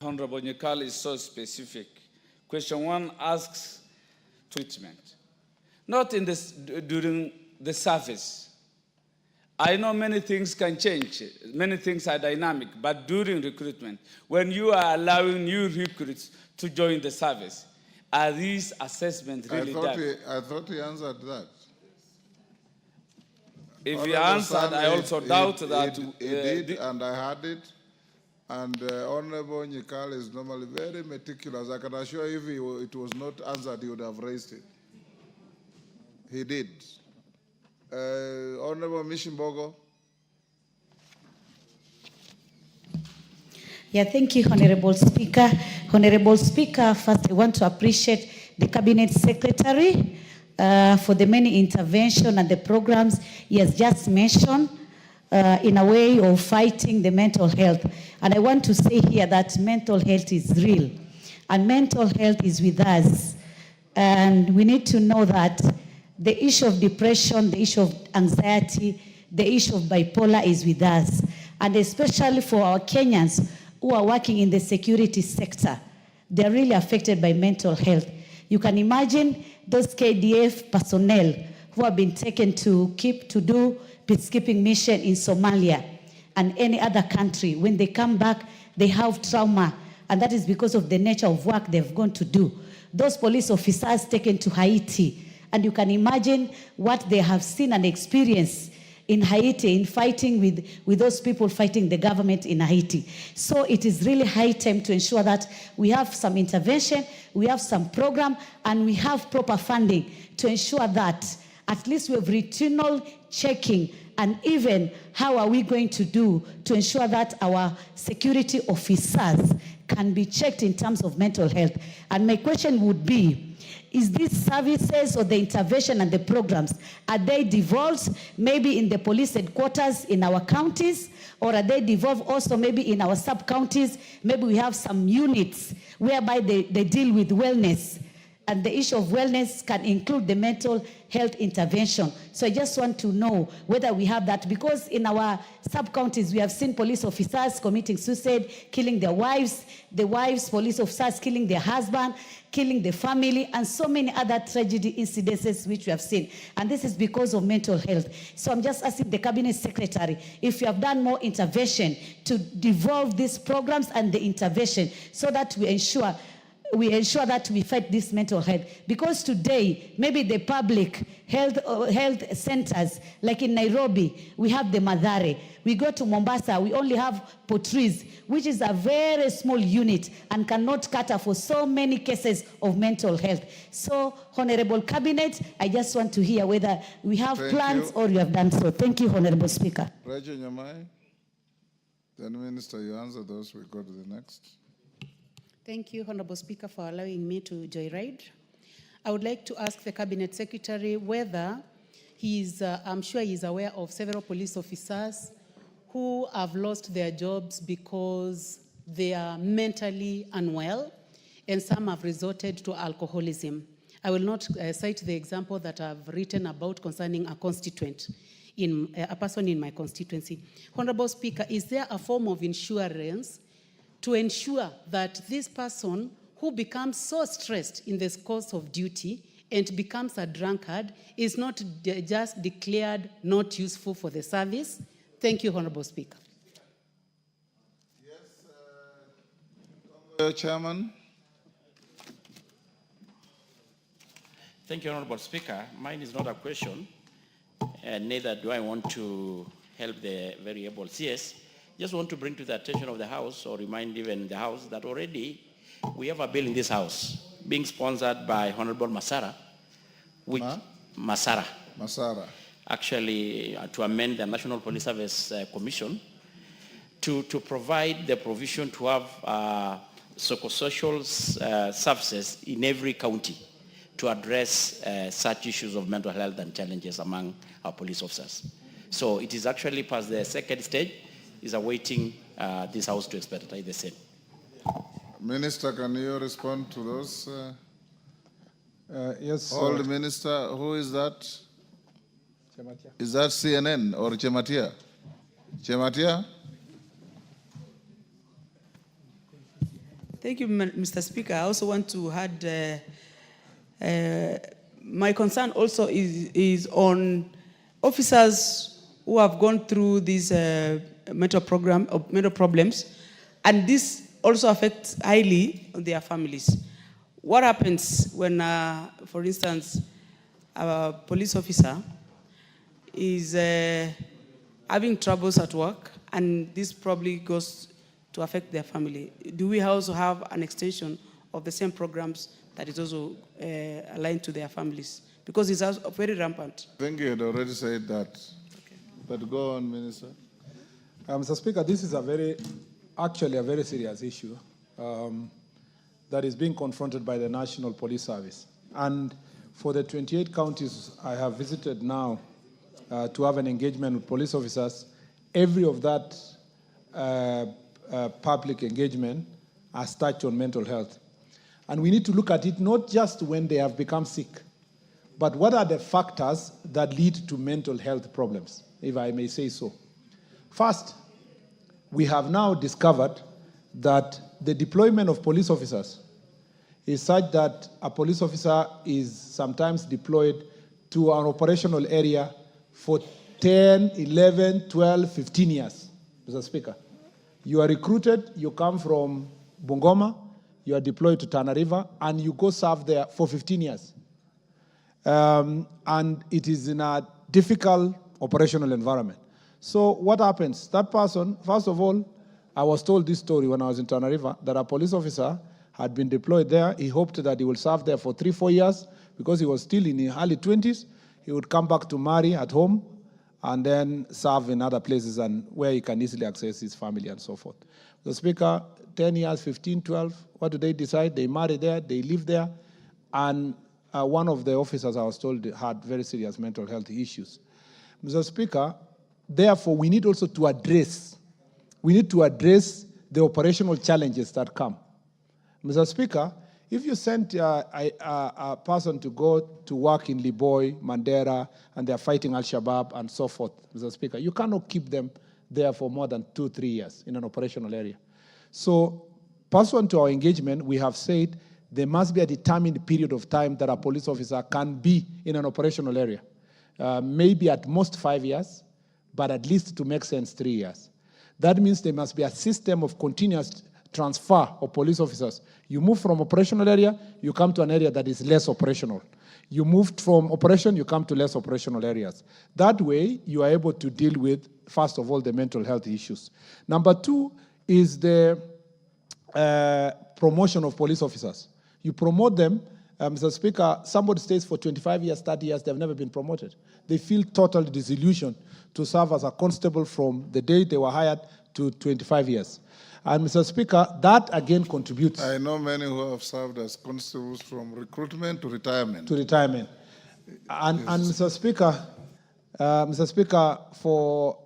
Honorable Nyekal is so specific. Question 1 asks treatment. Not in this, during the service. I know many things can change. Many things are dynamic, but during recruitment, when you are allowing new recruits to join the service, are these assessments really done? I thought he answered that. If he answered, I also doubt that. He did, and I had it. And Honorable Nyekal is normally very meticulous. I can assure you if it was not answered, he would have raised it. He did. Honorable Mishimbogo. Yeah, thank you, Honorable Speaker. Honorable Speaker, first I want to appreciate the Cabinet Secretary for the many interventions and the programs he has just mentioned in a way of fighting the mental health. And I want to say here that mental health is real. And mental health is with us. And we need to know that the issue of depression, the issue of anxiety, the issue of bipolar is with us. And especially for our Kenyans who are working in the security sector, they're really affected by mental health. You can imagine those KDF personnel who have been taken to do peacekeeping mission in Somalia and any other country. When they come back, they have trauma, and that is because of the nature of work they've gone to do. Those police officers taken to Haiti, and you can imagine what they have seen and experienced in Haiti in fighting with those people fighting the government in Haiti. So it is really high time to ensure that we have some intervention, we have some program, and we have proper funding to ensure that at least we have regional checking, and even how are we going to do to ensure that our security officers can be checked in terms of mental health. And my question would be, is these services or the intervention and the programs, are they devolved maybe in the police headquarters in our counties, or are they devolved also maybe in our sub-counties? Maybe we have some units whereby they deal with wellness. And the issue of wellness can include the mental health intervention. So I just want to know whether we have that, because in our sub-counties, we have seen police officers committing suicide, killing their wives, the wives, police officers killing their husband, killing the family, and so many other tragedy incidences which we have seen. And this is because of mental health. So I'm just asking the Cabinet Secretary if you have done more intervention to devolve these programs and the intervention so that we ensure that we fight this mental health. Because today, maybe the public health centers, like in Nairobi, we have the Madhare. We go to Mombasa, we only have Potris, which is a very small unit and cannot cater for so many cases of mental health. So, Honorable Cabinet, I just want to hear whether we have plans or you have done so. Thank you, Honorable Speaker. Rachel Nyamai. Then, Minister, you answer those. We go to the next. Thank you, Honorable Speaker, for allowing me to joyride. I would like to ask the Cabinet Secretary whether I'm sure he's aware of several police officers who have lost their jobs because they are mentally unwell, and some have resorted to alcoholism. I will not cite the example that I've written about concerning a constituent, a person in my constituency. Honorable Speaker, is there a form of insurance to ensure that this person who becomes so stressed in the course of duty and becomes a drunkard is not just declared not useful for the service? Thank you, Honorable Speaker. Yes, Chairman. Thank you, Honorable Speaker. Mine is not a question, and neither do I want to help the very able CS. Just want to bring to the attention of the House, or remind even the House, that already we have a bill in this House being sponsored by Honorable Masara, which Masara, actually to amend the National Police Service Commission to provide the provision to have psychosocial services in every county to address such issues of mental health and challenges among our police officers. So it is actually past the second stage, is awaiting this House to expedite the same. Minister, can you respond to those? Yes. Old Minister, who is that? Chematia. Is that CNN or Chematia? Chematia? Thank you, Mr. Speaker. I also want to add, my concern also is on officers who have gone through these mental problems, and this also affects highly on their families. What happens when, for instance, a police officer is having troubles at work, and this probably goes to affect their family? Do we also have an extension of the same programs that is also aligned to their families? Because it's also very rampant. I think you had already said that. Okay. But go on, Minister. Mr. Speaker, this is actually a very serious issue that is being confronted by the National Police Service. And for the 28 counties I have visited now to have an engagement with police officers, every of that public engagement has touched on mental health. And we need to look at it not just when they have become sick, but what are the factors that lead to mental health problems, if I may say so. First, we have now discovered that the deployment of police officers is such that a police officer is sometimes deployed to an operational area for 10, 11, 12, 15 years, Mr. Speaker. You are recruited, you come from Bungoma, you are deployed to Tana River, and you go serve there for 15 years. And it is in a difficult operational environment. So what happens? That person, first of all, I was told this story when I was in Tana River, that a police officer had been deployed there. He hoped that he will serve there for 3-4 years because he was still in his early 20s. He would come back to marry at home and then serve in other places and where he can easily access his family and so forth. The Speaker, 10 years, 15, 12, what do they decide? They marry there, they live there, and one of the officers, I was told, had very serious mental health issues. Mr. Speaker, therefore, we need also to address the operational challenges that come. Mr. Speaker, if you send a person to go to work in Liboy, Mandera, and they're fighting Al-Shabaab and so forth, Mr. Speaker, you cannot keep them there for more than 2-3 years in an operational area. So, pursuant to our engagement, we have said there must be a determined period of time that a police officer can be in an operational area. Maybe at most 5 years, but at least, to make sense, 3 years. That means there must be a system of continuous transfer of police officers. You move from operational area, you come to an area that is less operational. You moved from operation, you come to less operational areas. That way, you are able to deal with, first of all, the mental health issues. Number two is the promotion of police officers. You promote them, Mr. Speaker, somebody stays for 25 years, 30 years, they've never been promoted. They feel totally disillusioned to serve as a constable from the day they were hired to 25 years. And Mr. Speaker, that again contributes. I know many who have served as constables from recruitment to retirement. To retirement. And Mr. Speaker,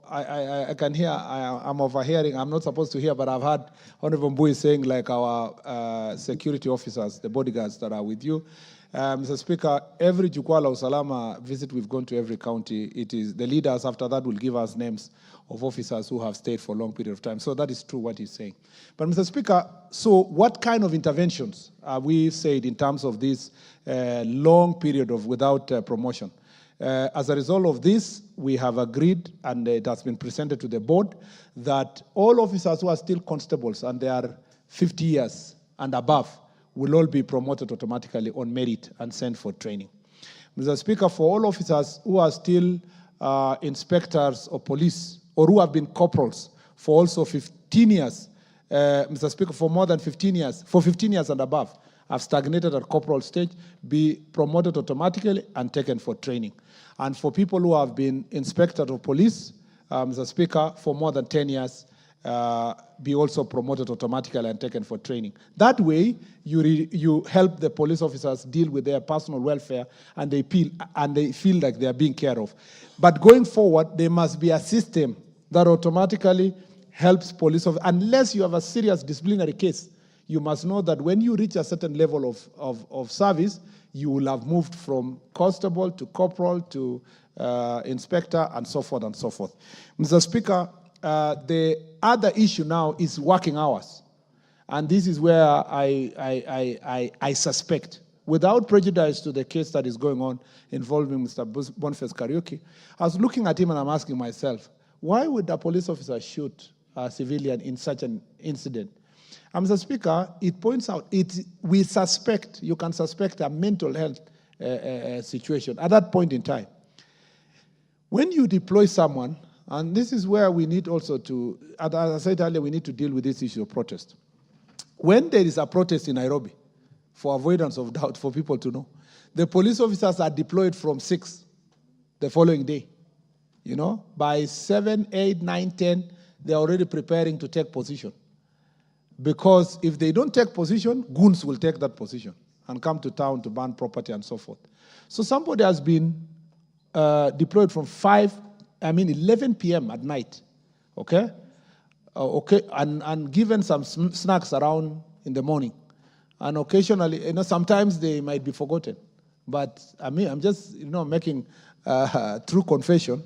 I can hear, I'm overhearing, I'm not supposed to hear, but I've heard Honorable Mbui saying, like, our security officers, the bodyguards that are with you. Mr. Speaker, every Jukwaa la Usalama visit we've gone to every county, it is the leaders after that will give us names of officers who have stayed for a long period of time. So that is true what he's saying. But Mr. Speaker, so what kind of interventions are we said in terms of this long period of without promotion? As a result of this, we have agreed, and it has been presented to the board, that all officers who are still constables and they are 50 years and above will all be promoted automatically on merit and sent for training. Mr. Speaker, for all officers who are still inspectors of police or who have been corporals for also 15 years, Mr. Speaker, for more than 15 years, for 15 years and above, have stagnated at corporal stage, be promoted automatically and taken for training. And for people who have been inspectors of police, Mr. Speaker, for more than 10 years, be also promoted automatically and taken for training. That way, you help the police officers deal with their personal welfare and they feel like they are being cared of. But going forward, there must be a system that automatically helps police officers. Unless you have a serious disciplinary case, you must know that when you reach a certain level of service, you will have moved from constable to corporal to inspector and so forth and so forth. Mr. Speaker, the other issue now is working hours. And this is where I suspect, without prejudice to the case that is going on involving Mr. Boniface Kariuki, I was looking at him and I'm asking myself, why would a police officer shoot a civilian in such an incident? And Mr. Speaker, it points out, we suspect, you can suspect a mental health situation at that point in time. When you deploy someone, and this is where we need also to, as I said earlier, we need to deal with this issue of protest. When there is a protest in Nairobi, for avoidance of doubt, for people to know, the police officers are deployed from 6 the following day. You know, by 7, 8, 9, 10, they're already preparing to take position. Because if they don't take position, goons will take that position and come to town to burn property and so forth. So somebody has been deployed from 11 p.m. at night, okay? And given some snacks around in the morning. And occasionally, sometimes they might be forgotten. But I'm just, making true confession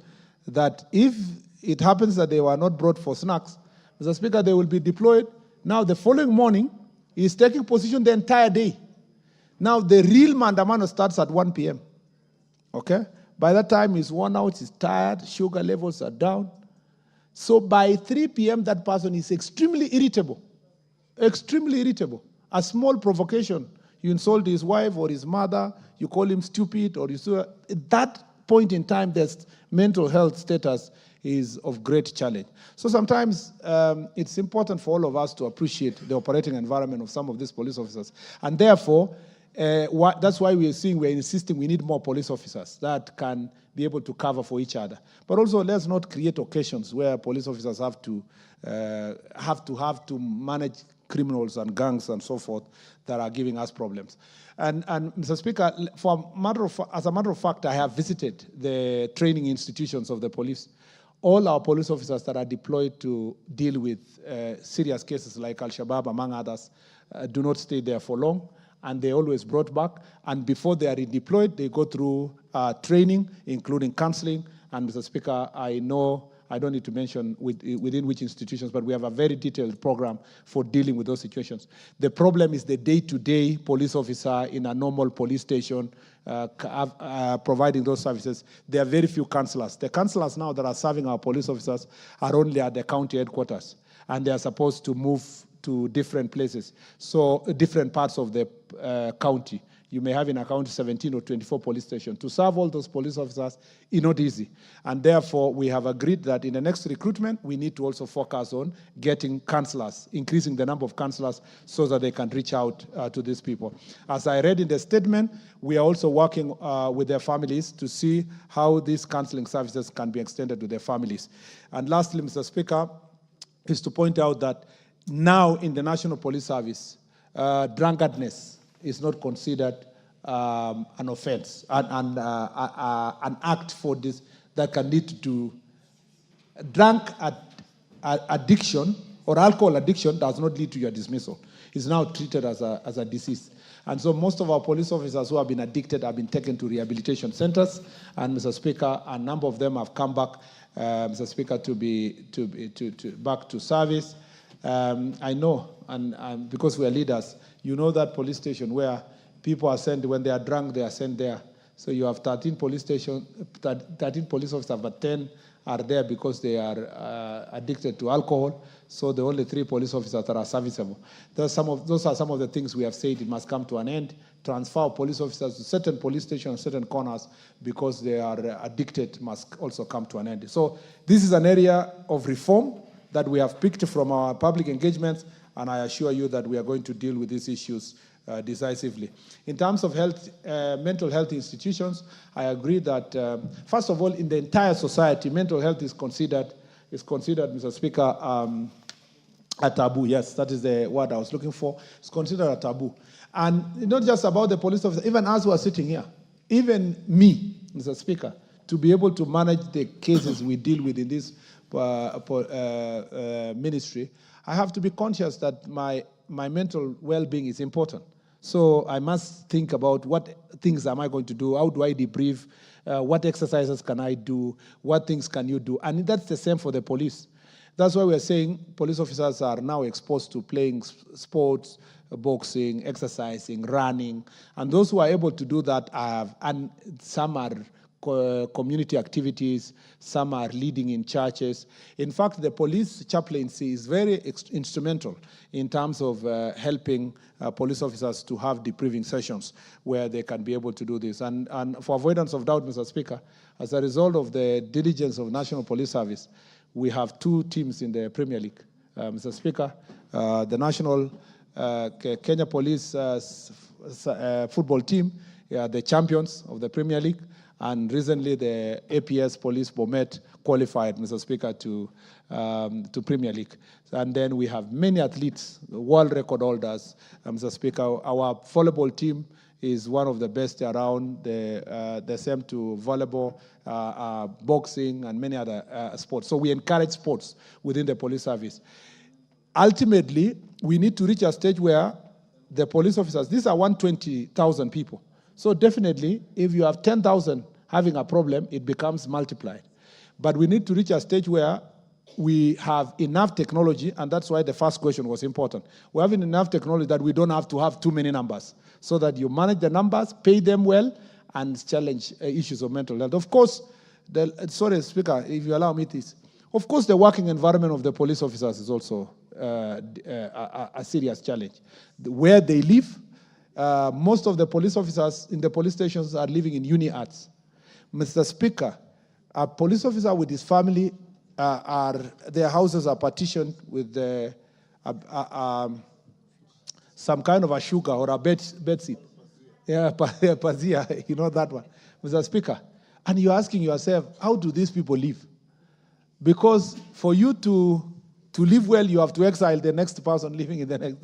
that if it happens that they were not brought for snacks, Mr. Speaker, they will be deployed. Now, the following morning, he's taking position the entire day. Now, the real mandamano starts at 1 p.m., okay? By that time, he's worn out, he's tired, sugar levels are down. So by 3 p.m., that person is extremely irritable. Extremely irritable. A small provocation, you insult his wife or his mother, you call him stupid, or at that point in time, their mental health status is of great challenge. So sometimes it's important for all of us to appreciate the operating environment of some of these police officers. And therefore, that's why we're insisting we need more police officers that can be able to cover for each other. But also, let's not create occasions where police officers have to manage criminals and gangs and so forth that are giving us problems. And Mr. Speaker, as a matter of fact, I have visited the training institutions of the police. All our police officers that are deployed to deal with serious cases like Al-Shabaab, among others, do not stay there for long, and they're always brought back. And before they are redeployed, they go through training, including counseling. And Mr. Speaker, I know, I don't need to mention within which institutions, but we have a very detailed program for dealing with those situations. The problem is the day-to-day police officer in a normal police station providing those services. There are very few councillors. The councillors now that are serving our police officers are only at the county headquarters, and they are supposed to move to different places, so different parts of the county. You may have in a county 17 or 24 police stations. To serve all those police officers is not easy. And therefore, we have agreed that in the next recruitment, we need to also focus on getting councillors, increasing the number of councillors so that they can reach out to these people. As I read in the statement, we are also working with their families to see how these counseling services can be extended to their families. And lastly, Mr. Speaker, is to point out that now in the National Police Service, drunkardness is not considered an offense, an act for this that can lead to addiction or alcohol addiction does not lead to your dismissal. It's now treated as a disease. And so most of our police officers who have been addicted have been taken to rehabilitation centers. And Mr. Speaker, a number of them have come back, Mr. Speaker, to back to service. I know, and because we are leaders, you know that police station where people are sent, when they are drunk, they are sent there. So you have 13 police officers, but 10 are there because they are addicted to alcohol. So the only 3 police officers that are serviceable. Those are some of the things we have said it must come to an end. Transfer police officers to certain police stations, certain corners, because they are addicted, must also come to an end. So this is an area of reform that we have picked from our public engagements, and I assure you that we are going to deal with these issues decisively. In terms of health, mental health institutions, I agree that, first of all, in the entire society, mental health is considered, Mr. Speaker, a taboo. Yes, that is the word I was looking for. It's considered a taboo. And not just about the police officer, even us who are sitting here, even me, Mr. Speaker, to be able to manage the cases we deal with in this ministry, I have to be conscious that my mental well-being is important. So I must think about what things am I going to do, how do I debrief, what exercises can I do, what things can you do, and that's the same for the police. That's why we're saying police officers are now exposed to playing sports, boxing, exercising, running, and those who are able to do that and some are community activities, some are leading in churches. In fact, the police chaplaincy is very instrumental in terms of helping police officers to have debriefing sessions where they can be able to do this. And for avoidance of doubt, Mr. Speaker, as a result of the diligence of National Police Service, we have 2 teams in the Premier League. Mr. Speaker, the National Kenya Police football team, the champions of the Premier League, and recently the APS Police Bomet qualified, Mr. Speaker, to Premier League. And then we have many athletes, world record holders, Mr. Speaker. Our volleyball team is one of the best around, the same to volleyball, boxing, and many other sports. So we encourage sports within the police service. Ultimately, we need to reach a stage where the police officers, these are 120,000 people. So definitely, if you have 10,000 having a problem, it becomes multiplied. But we need to reach a stage where we have enough technology, and that's why the first question was important. We're having enough technology that we don't have to have too many numbers, so that you manage the numbers, pay them well, and challenge issues of mental health. Of course, sorry, Speaker, if you allow me this. Of course, the working environment of the police officers is also a serious challenge. Where they live, most of the police officers in the police stations are living in uni-arts. Mr. Speaker, a police officer with his family, their houses are partitioned with some kind of a sugar or a bedseat. Yeah, pazia, you know that one. Mr. Speaker, and you're asking yourself, how do these people live? Because for you to live well, you have to exile the next person living in the next.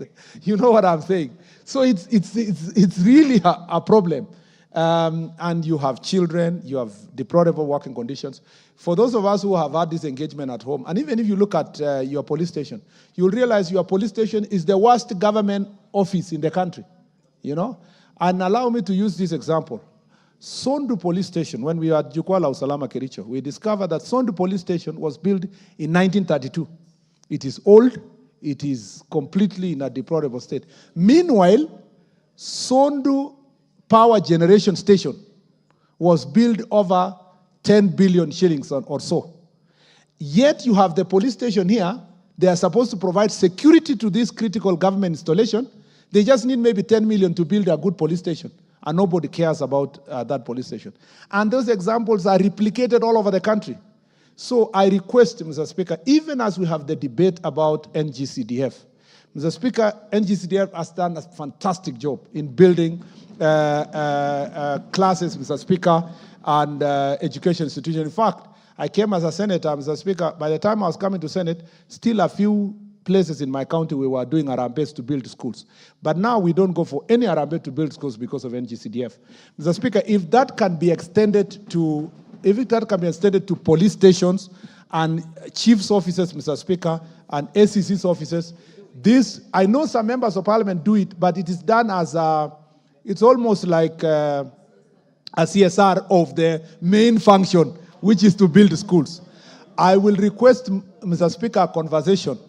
You know what I'm saying? So it's really a problem. And you have children, you have deplorable working conditions. For those of us who have had this engagement at home, and even if you look at your police station, you'll realize your police station is the worst government office in the country, you know? And allow me to use this example. Sondu Police Station, when we were at Jukwaa Usalama Kericho, we discovered that Sondu Police Station was built in 1932. It is old, it is completely in a deplorable state. Meanwhile, Sondu Power Generation Station was built over 10 billion shillings or so. Yet you have the police station here, they are supposed to provide security to this critical government installation. They just need maybe 10 million to build a good police station, and nobody cares about that police station. And those examples are replicated all over the country. So I request, Mr. Speaker, even as we have the debate about NGCDF, Mr. Speaker, NGCDF has done a fantastic job in building classes, Mr. Speaker, and education institutions. In fact, I came as a senator, Mr. Speaker. By the time I was coming to Senate, still a few places in my county we were doing Arambes to build schools. But now we don't go for any Arambe to build schools because of NGCDF. Mr. Speaker, if that can be extended to police stations and chief's offices, Mr. Speaker, and ACC's offices, this, I know some members of parliament do it, but it is done as it's almost like a CSR of the main function, which is to build schools. I will request, Mr. Speaker, a conversation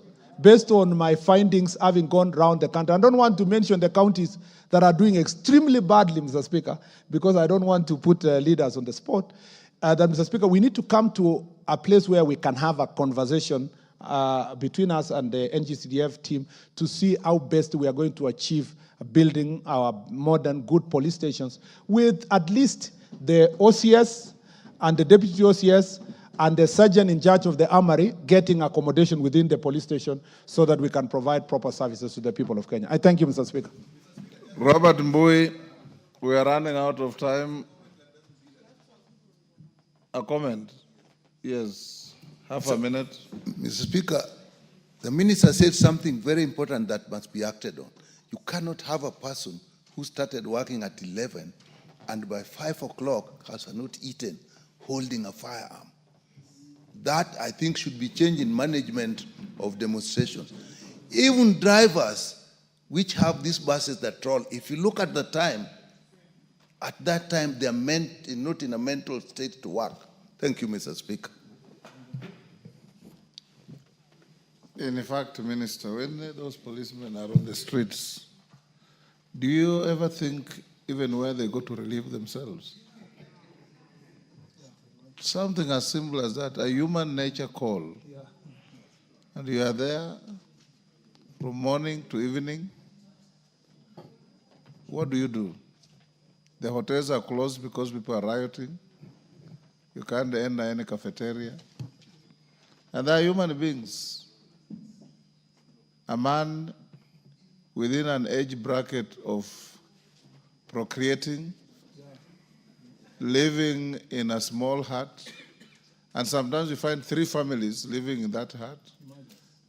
based on my findings having gone around the country. I don't want to mention the counties that are doing extremely badly, Mr. Speaker, because I don't want to put leaders on the spot. That, Mr. Speaker, we need to come to a place where we can have a conversation between us and the NGCDF team to see how best we are going to achieve building our modern, good police stations with at least the OCS and the deputy OCS and the sergeant in charge of the armory getting accommodation within the police station so that we can provide proper services to the people of Kenya. I thank you, Mr. Speaker. Robert Mbui, we are running out of time. A comment? Yes, half a minute. Mr. Speaker, the minister said something very important that must be acted on. You cannot have a person who started working at 11 and by 5 o'clock has not eaten, holding a firearm. That, I think, should be changed in management of demonstrations. Even drivers which have these buses that troll, if you look at the time, at that time they are not in a mental state to work. Thank you, Mr. Speaker. In fact, Minister, when those policemen are on the streets, do you ever think even where they go to relieve themselves? Something as simple as that, a human nature call. And you are there from morning to evening. What do? The hotels are closed because people are rioting. You can't enter any cafeteria. And they are human beings. A man within an age bracket of procreating, living in a small hut, and sometimes you find 3 families living in that hut,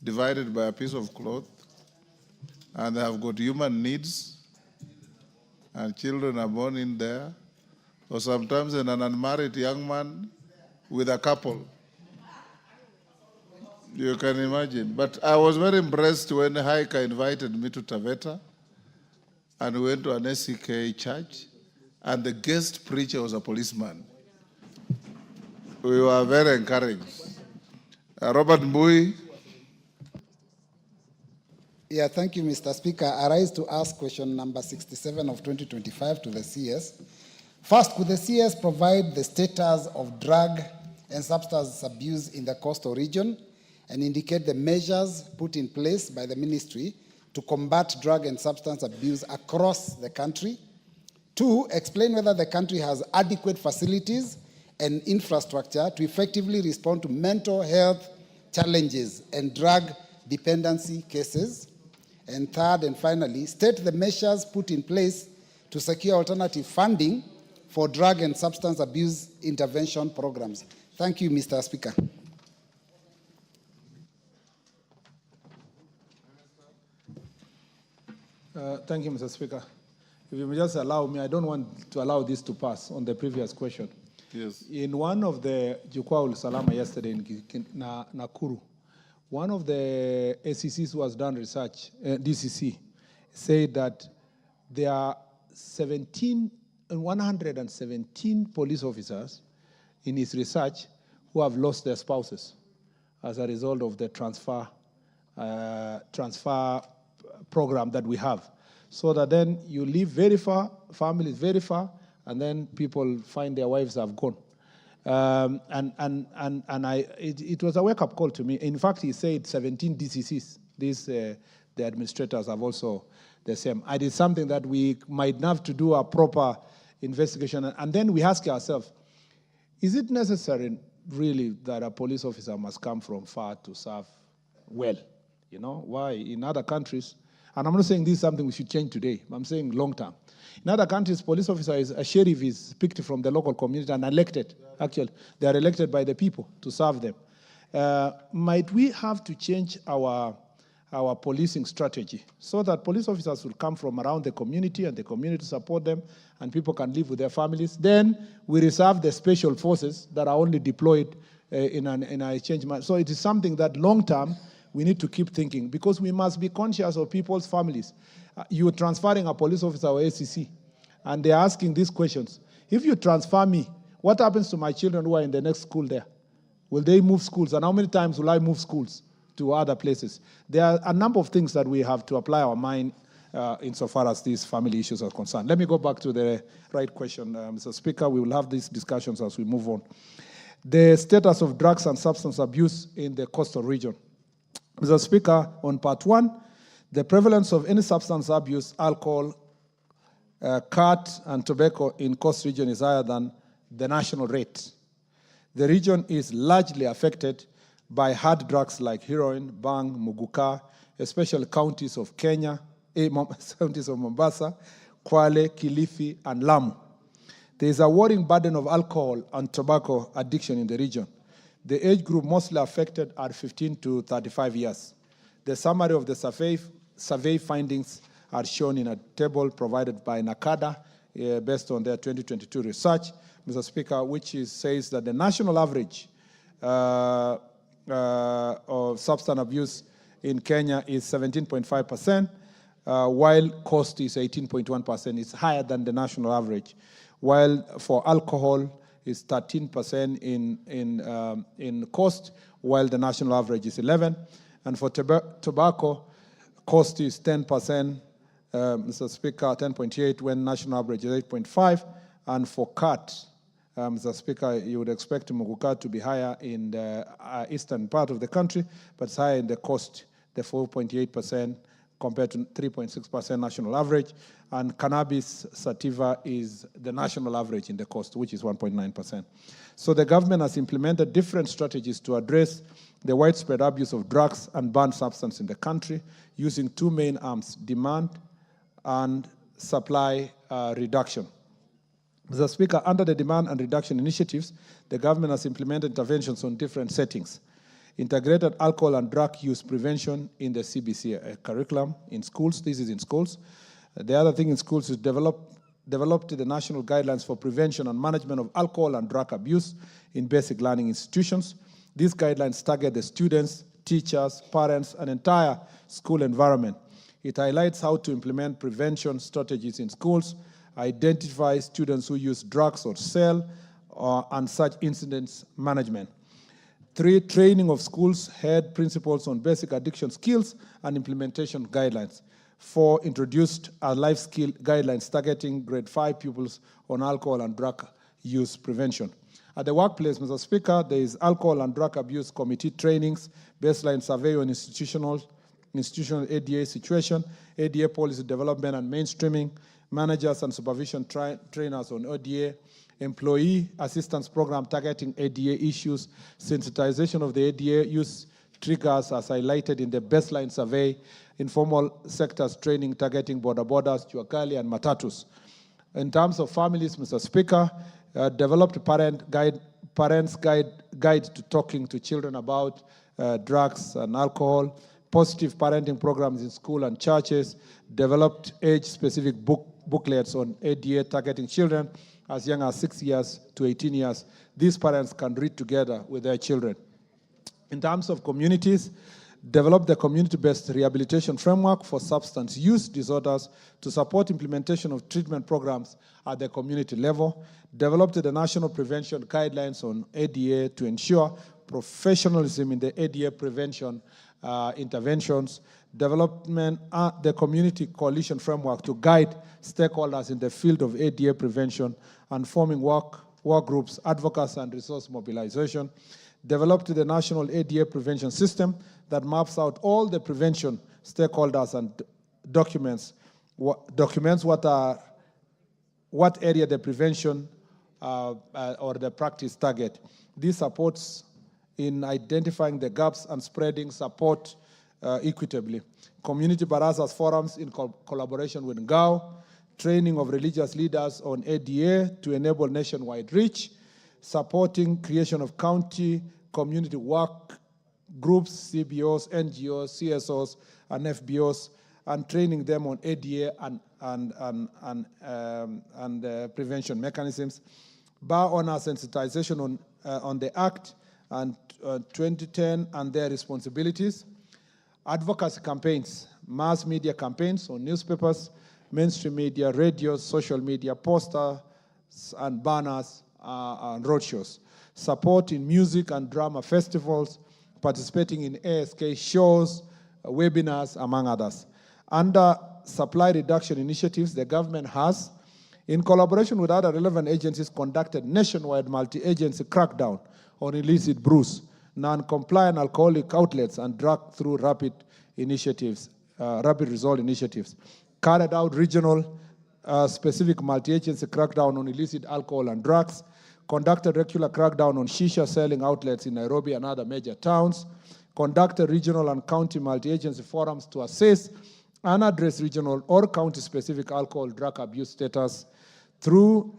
divided by a piece of cloth, and they have got human needs, and children are born in there, or sometimes an unmarried young man with a couple. You can imagine. But I was very impressed when Haika invited me to Taveta, and we went to an SCK church, and the guest preacher was a policeman. We were very encouraged. Robert Mbui. Yeah, thank you, Mr. Speaker. I rise to ask question number 67 of 2025 to the CS. First, could the CS provide the status of drug and substance abuse in the coastal region and indicate the measures put in place by the ministry to combat drug and substance abuse across the country? 2, explain whether the country has adequate facilities and infrastructure to effectively respond to mental health challenges and drug dependency cases. And 3rd and finally, state the measures put in place to secure alternative funding for drug and substance abuse intervention programs. Thank you, Mr. Speaker. Thank you, Mr. Speaker. If you may just allow me, I don't want to allow this to pass on the previous question. Yes. In one of the Jukwaa ul Salama yesterday in Nakuru, one of the ACCs who has done research, DCC, said that there are 117 police officers in his research who have lost their spouses as a result of the transfer program that we have. So that then you live very far, families very far, and then people find their wives have gone. It was a wake-up call to me. In fact, he said 17 DCCs. The administrators have also the same. It is something that we might have to do a proper investigation. And then we ask ourselves, is it necessary really that a police officer must come from far to serve well? You know, why? In other countries, and I'm not saying this is something we should change today, I'm saying long term. In other countries, police officer a sheriff is picked from the local community and elected. Actually, they are elected by the people to serve them. Might we have to change our policing strategy so that police officers will come from around the community and the community support them and people can live with their families? Then we reserve the special forces that are only deployed in a change. So it is something that long term we need to keep thinking, because we must be conscious of people's families. You're transferring a police officer or ACC, and they're asking these questions. If you transfer me, what happens to my children who are in the next school there? Will they move schools? And how many times will I move schools to other places? There are a number of things that we have to apply our mind insofar as these family issues are concerned. Let me go back to the right question, Mr. Speaker. We will have these discussions as we move on. The status of drugs and substance abuse in the coastal region. Mr. Speaker, on part 1, the prevalence of any substance abuse, alcohol, cat, and tobacco in coast region is higher than the national rate. The region is largely affected by hard drugs like heroin, bang, muguka, especially counties of Kenya, counties of Mombasa, Kwale, Kilifi, and Lamu. There is a worrying burden of alcohol and tobacco addiction in the region. The age group mostly affected are 15 to 35 years. The summary of the survey findings are shown in a table provided by NACADA based on their 2022 research, Mr. Speaker, which says that the national average of substance abuse in Kenya is 17.5%, while coast is 18.1%. It's higher than the national average. While for alcohol, is 13% in coast, while the national average is 11%. And for tobacco, cost is 10%, Mr. Speaker, 10.8, when national average is 8.5. And for cut, Mr. Speaker, you would expect Muguka to be higher in the eastern part of the country, but it's higher in the coast, the 4.8% compared to 3.6% national average. And cannabis sativa is the national average in the coast, which is 1.9%. So the government has implemented different strategies to address the widespread abuse of drugs and banned substances in the country using two main arms, demand and supply reduction. Mr. Speaker, under the demand and reduction initiatives, the government has implemented interventions on different settings. Integrated alcohol and drug use prevention in the CBC curriculum in schools. This is in schools. The other thing in schools is developed the national guidelines for prevention and management of alcohol and drug abuse in basic learning institutions. These guidelines target the students, teachers, parents, and entire school environment. It highlights how to implement prevention strategies in schools, identify students who use drugs or sell, and such incidents management. 3, training of schools head principals on basic addiction skills and implementation guidelines. 4, introduced a life skill guidelines targeting grade 5 pupils on alcohol and drug use prevention. At the workplace, Mr. Speaker, there is alcohol and drug abuse committee trainings, baseline survey on institutional ADA situation, ADA policy development and mainstreaming, managers and supervision trainers on ODA, employee assistance program targeting ADA issues, sensitization of the ADA use triggers as highlighted in the baseline survey, informal sectors training targeting borders, Chuakali, and Matatus. In terms of families, Mr. Speaker, developed parents guide to talking to children about drugs and alcohol, positive parenting programs in school and churches, developed age-specific booklets on ADA targeting children as young as 6 years to 18 years. These parents can read together with their children. In terms of communities, develop the community-based rehabilitation framework for substance use disorders to support implementation of treatment programs at the community level, developed the national prevention guidelines on ADA to ensure professionalism in the ADA prevention interventions, development the community coalition framework to guide stakeholders in the field of ADA prevention, and forming work groups, advocacy, and resource mobilization, developed the national ADA prevention system that maps out all the prevention stakeholders and documents what area the prevention or the practice target. This supports in identifying the gaps and spreading support equitably. Community barazas forums in collaboration with GAO, training of religious leaders on ADA to enable nationwide reach, supporting creation of county community work groups, CBOs, NGOs, CSOs, and FBOs, and training them on ADA and prevention mechanisms. Bar honor sensitization on the Act and 2010 and their responsibilities. Advocacy campaigns, mass media campaigns on newspapers, mainstream media, radio, social media, posters and banners, and roadshows. Support in music and drama festivals, participating in ASK shows, webinars, among others. Under supply reduction initiatives, the government has, in collaboration with other relevant agencies, conducted nationwide multi-agency crackdown on illicit brews, non-compliant alcoholic outlets, and drug-through rapid result initiatives. Carried out regional specific multi-agency crackdown on illicit alcohol and drugs, conducted regular crackdown on shisha selling outlets in Nairobi and other major towns, conducted regional and county multi-agency forums to assess and address regional or county-specific alcohol drug abuse status through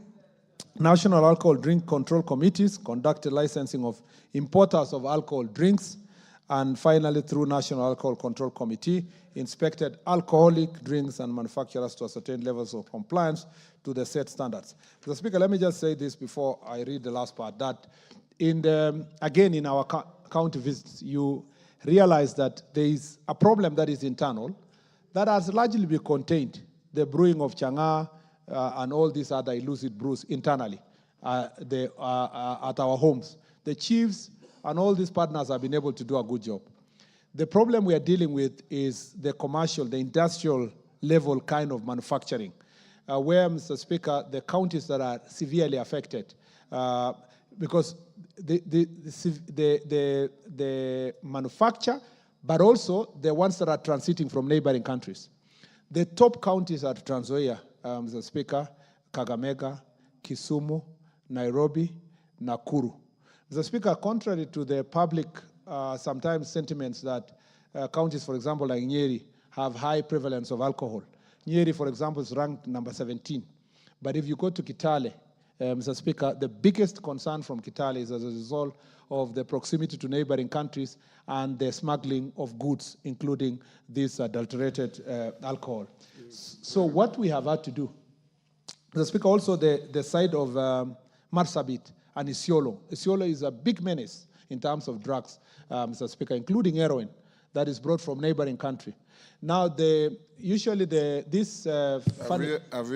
national alcohol drink control committees, conducted licensing of importers of alcohol drinks, and finally through National Alcohol Control Committee, inspected alcoholic drinks and manufacturers to ascertain levels of compliance to the set standards. Mr. Speaker, let me just say this before I read the last part, that again in our county visits, you realize that there is a problem that is internal that has largely been contained, the brewing of chang'aa and all these other illicit brews internally at our homes. The chiefs and all these partners have been able to do a good job. The problem we are dealing with is the commercial, the industrial level kind of manufacturing, where, Mr. Speaker, the counties that are severely affected, because the manufacture, but also the ones that are transiting from neighboring countries. The top counties are Trans Nzoia, Mr. Speaker, Kakamega, Kisumu, Nairobi, Nakuru. Mr. Speaker, contrary to the public sometimes sentiments that counties, for example, like Nyeri, have high prevalence of alcohol. Nyeri, for example, is ranked number 17. But if you go to Kitale, Mr. Speaker, the biggest concern from Kitale is as a result of the proximity to neighboring countries and the smuggling of goods, including this adulterated alcohol. So what we have had to do, Mr. Speaker, also the side of Marsabit and Isiolo. Isiolo is a big menace in terms of drugs, Mr. Speaker, including heroin that is brought from neighboring country. Now, have you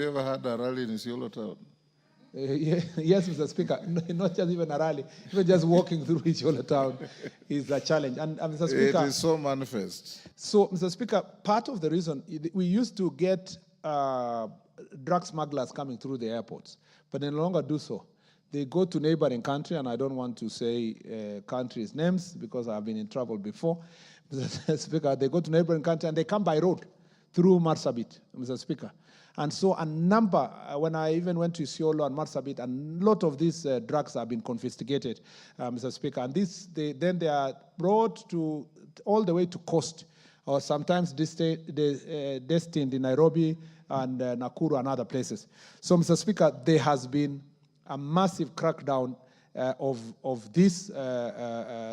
ever had a rally in Isiolo town? Yes, Mr. Speaker, not just even a rally, even just walking through Isiolo town is a challenge. And Mr. Speaker, it is so manifest. So, Mr. Speaker, part of the reason, we used to get drug smugglers coming through the airports, but they no longer do so. They go to neighboring country, and I don't want to say countries' names because I've been in trouble before. Mr. Speaker, they go to neighboring country and they come by road through Marsabit, Mr. Speaker. And so a number, when I even went to Isiolo and Marsabit, a lot of these drugs have been confiscated, Mr. Speaker. And then they are brought to all the way to coast, or sometimes destined in Nairobi and Nakuru and other places. So, Mr. Speaker, there has been a massive crackdown of these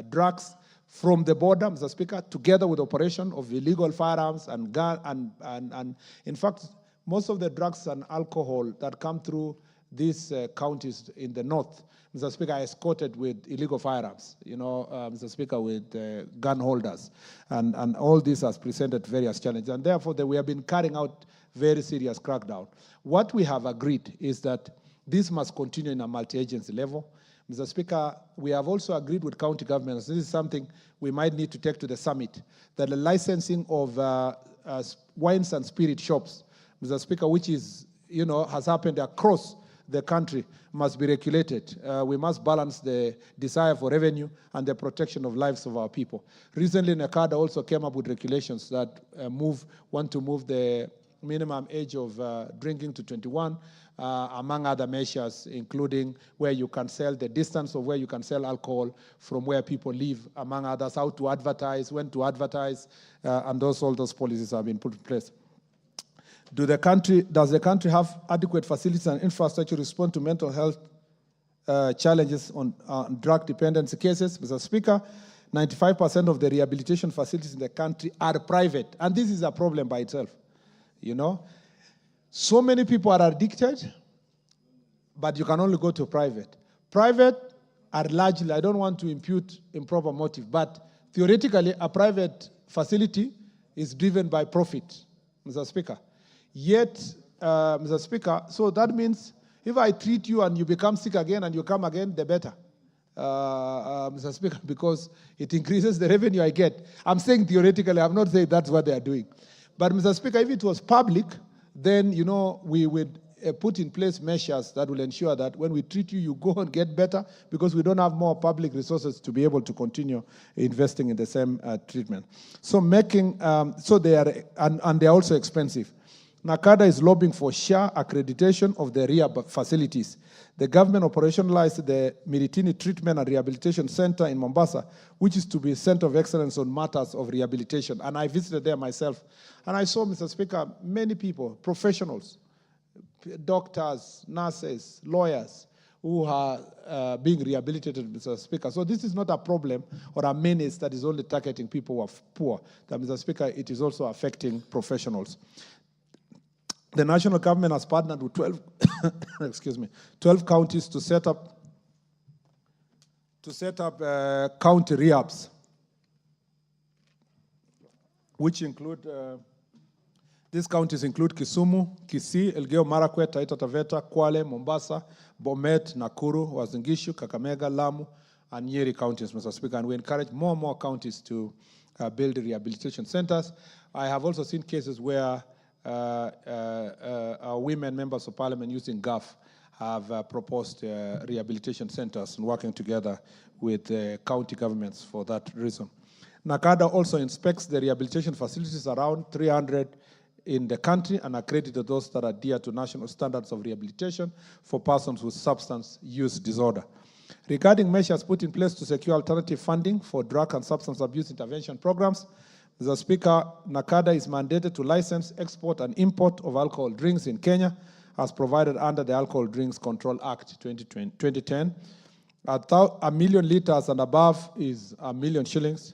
drugs from the border, Mr. Speaker, together with operation of illegal firearms and gun, and in fact, most of the drugs and alcohol that come through these counties in the north, Mr. Speaker, are escorted with illegal firearms, Mr. Speaker, with gun holders. And all this has presented various challenges. And therefore, we have been carrying out very serious crackdown. What we have agreed is that this must continue in a multi-agency level. Mr. Speaker, we have also agreed with county governments, this is something we might need to take to the summit, that the licensing of wines and spirit shops, Mr. Speaker, which is, has happened across the country, must be regulated. We must balance the desire for revenue and the protection of lives of our people. Recently, NACADA also came up with regulations that want to move the minimum age of drinking to 21, among other measures, including where you can sell, the distance of where you can sell alcohol from where people live, among others, how to advertise, when to advertise, and all those policies have been put in place. Does the country have adequate facilities and infrastructure to respond to mental health challenges on drug dependency cases? Mr. Speaker, 95% of the rehabilitation facilities in the country are private, and this is a problem by itself. So many people are addicted, but you can only go to private. Private are largely, I don't want to impute improper motive, but theoretically, a private facility is driven by profit, Mr. Speaker. Yet, Mr. Speaker, so that means if I treat you and you become sick again and you come again, the better, Mr. Speaker, because it increases the revenue I get. I'm saying theoretically, I'm not saying that's what they are doing. But, Mr. Speaker, if it was public, then, we would put in place measures that will ensure that when we treat you, you go and get better because we don't have more public resources to be able to continue investing in the same treatment. So they are, and they're also expensive. NACADA is lobbying for SHA accreditation of the rehab facilities. The government operationalized the Miritini Treatment and Rehabilitation Center in Mombasa, which is to be a center of excellence on matters of rehabilitation. And I visited there myself. And I saw, Mr. Speaker, many people, professionals, doctors, nurses, lawyers, who are being rehabilitated, Mr. Speaker. So this is not a problem or a menace that is only targeting people who are poor. That, Mr. Speaker, it is also affecting professionals. The national government has partnered with 12, 12 counties to set up county rehabs, which include, these counties include Kisumu, Kisii, Elgeyo Marakwet, Taita Taveta, Kwale, Mombasa, Bomet, Nakuru, Uasin Gishu, Kakamega, Lamu, and Nyeri counties, Mr. Speaker. And we encourage more and more counties to build rehabilitation centers. I have also seen cases where women members of parliament using GAF have proposed rehabilitation centers and working together with county governments for that reason. NACADA also inspects the rehabilitation facilities, around 300 in the country, and accredited those that adhere to national standards of rehabilitation for persons with substance use disorder. Regarding measures put in place to secure alternative funding for drug and substance abuse intervention programs, Mr. Speaker, NACADA is mandated to license, export, and import of alcohol drinks in Kenya as provided under the Alcohol Drinks Control Act 2010. 1 million liters and above is 1 million shillings.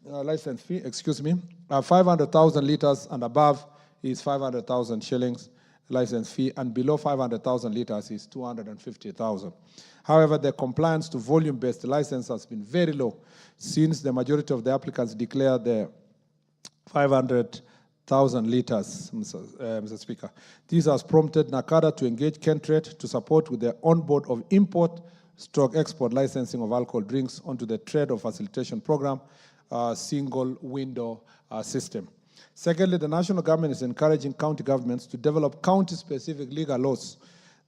License fee, 500,000 liters and above is 500,000 shillings license fee, and below 500,000 liters is 250,000. However, the compliance to volume-based license has been very low since the majority of the applicants declare the 500,000 liters, Mr. Speaker. This has prompted NACADA to engage Kentrade to support with the onboard of import/export licensing of alcohol drinks onto the Trade of Facilitation Program, single window system. Secondly, the national government is encouraging county governments to develop county-specific legal laws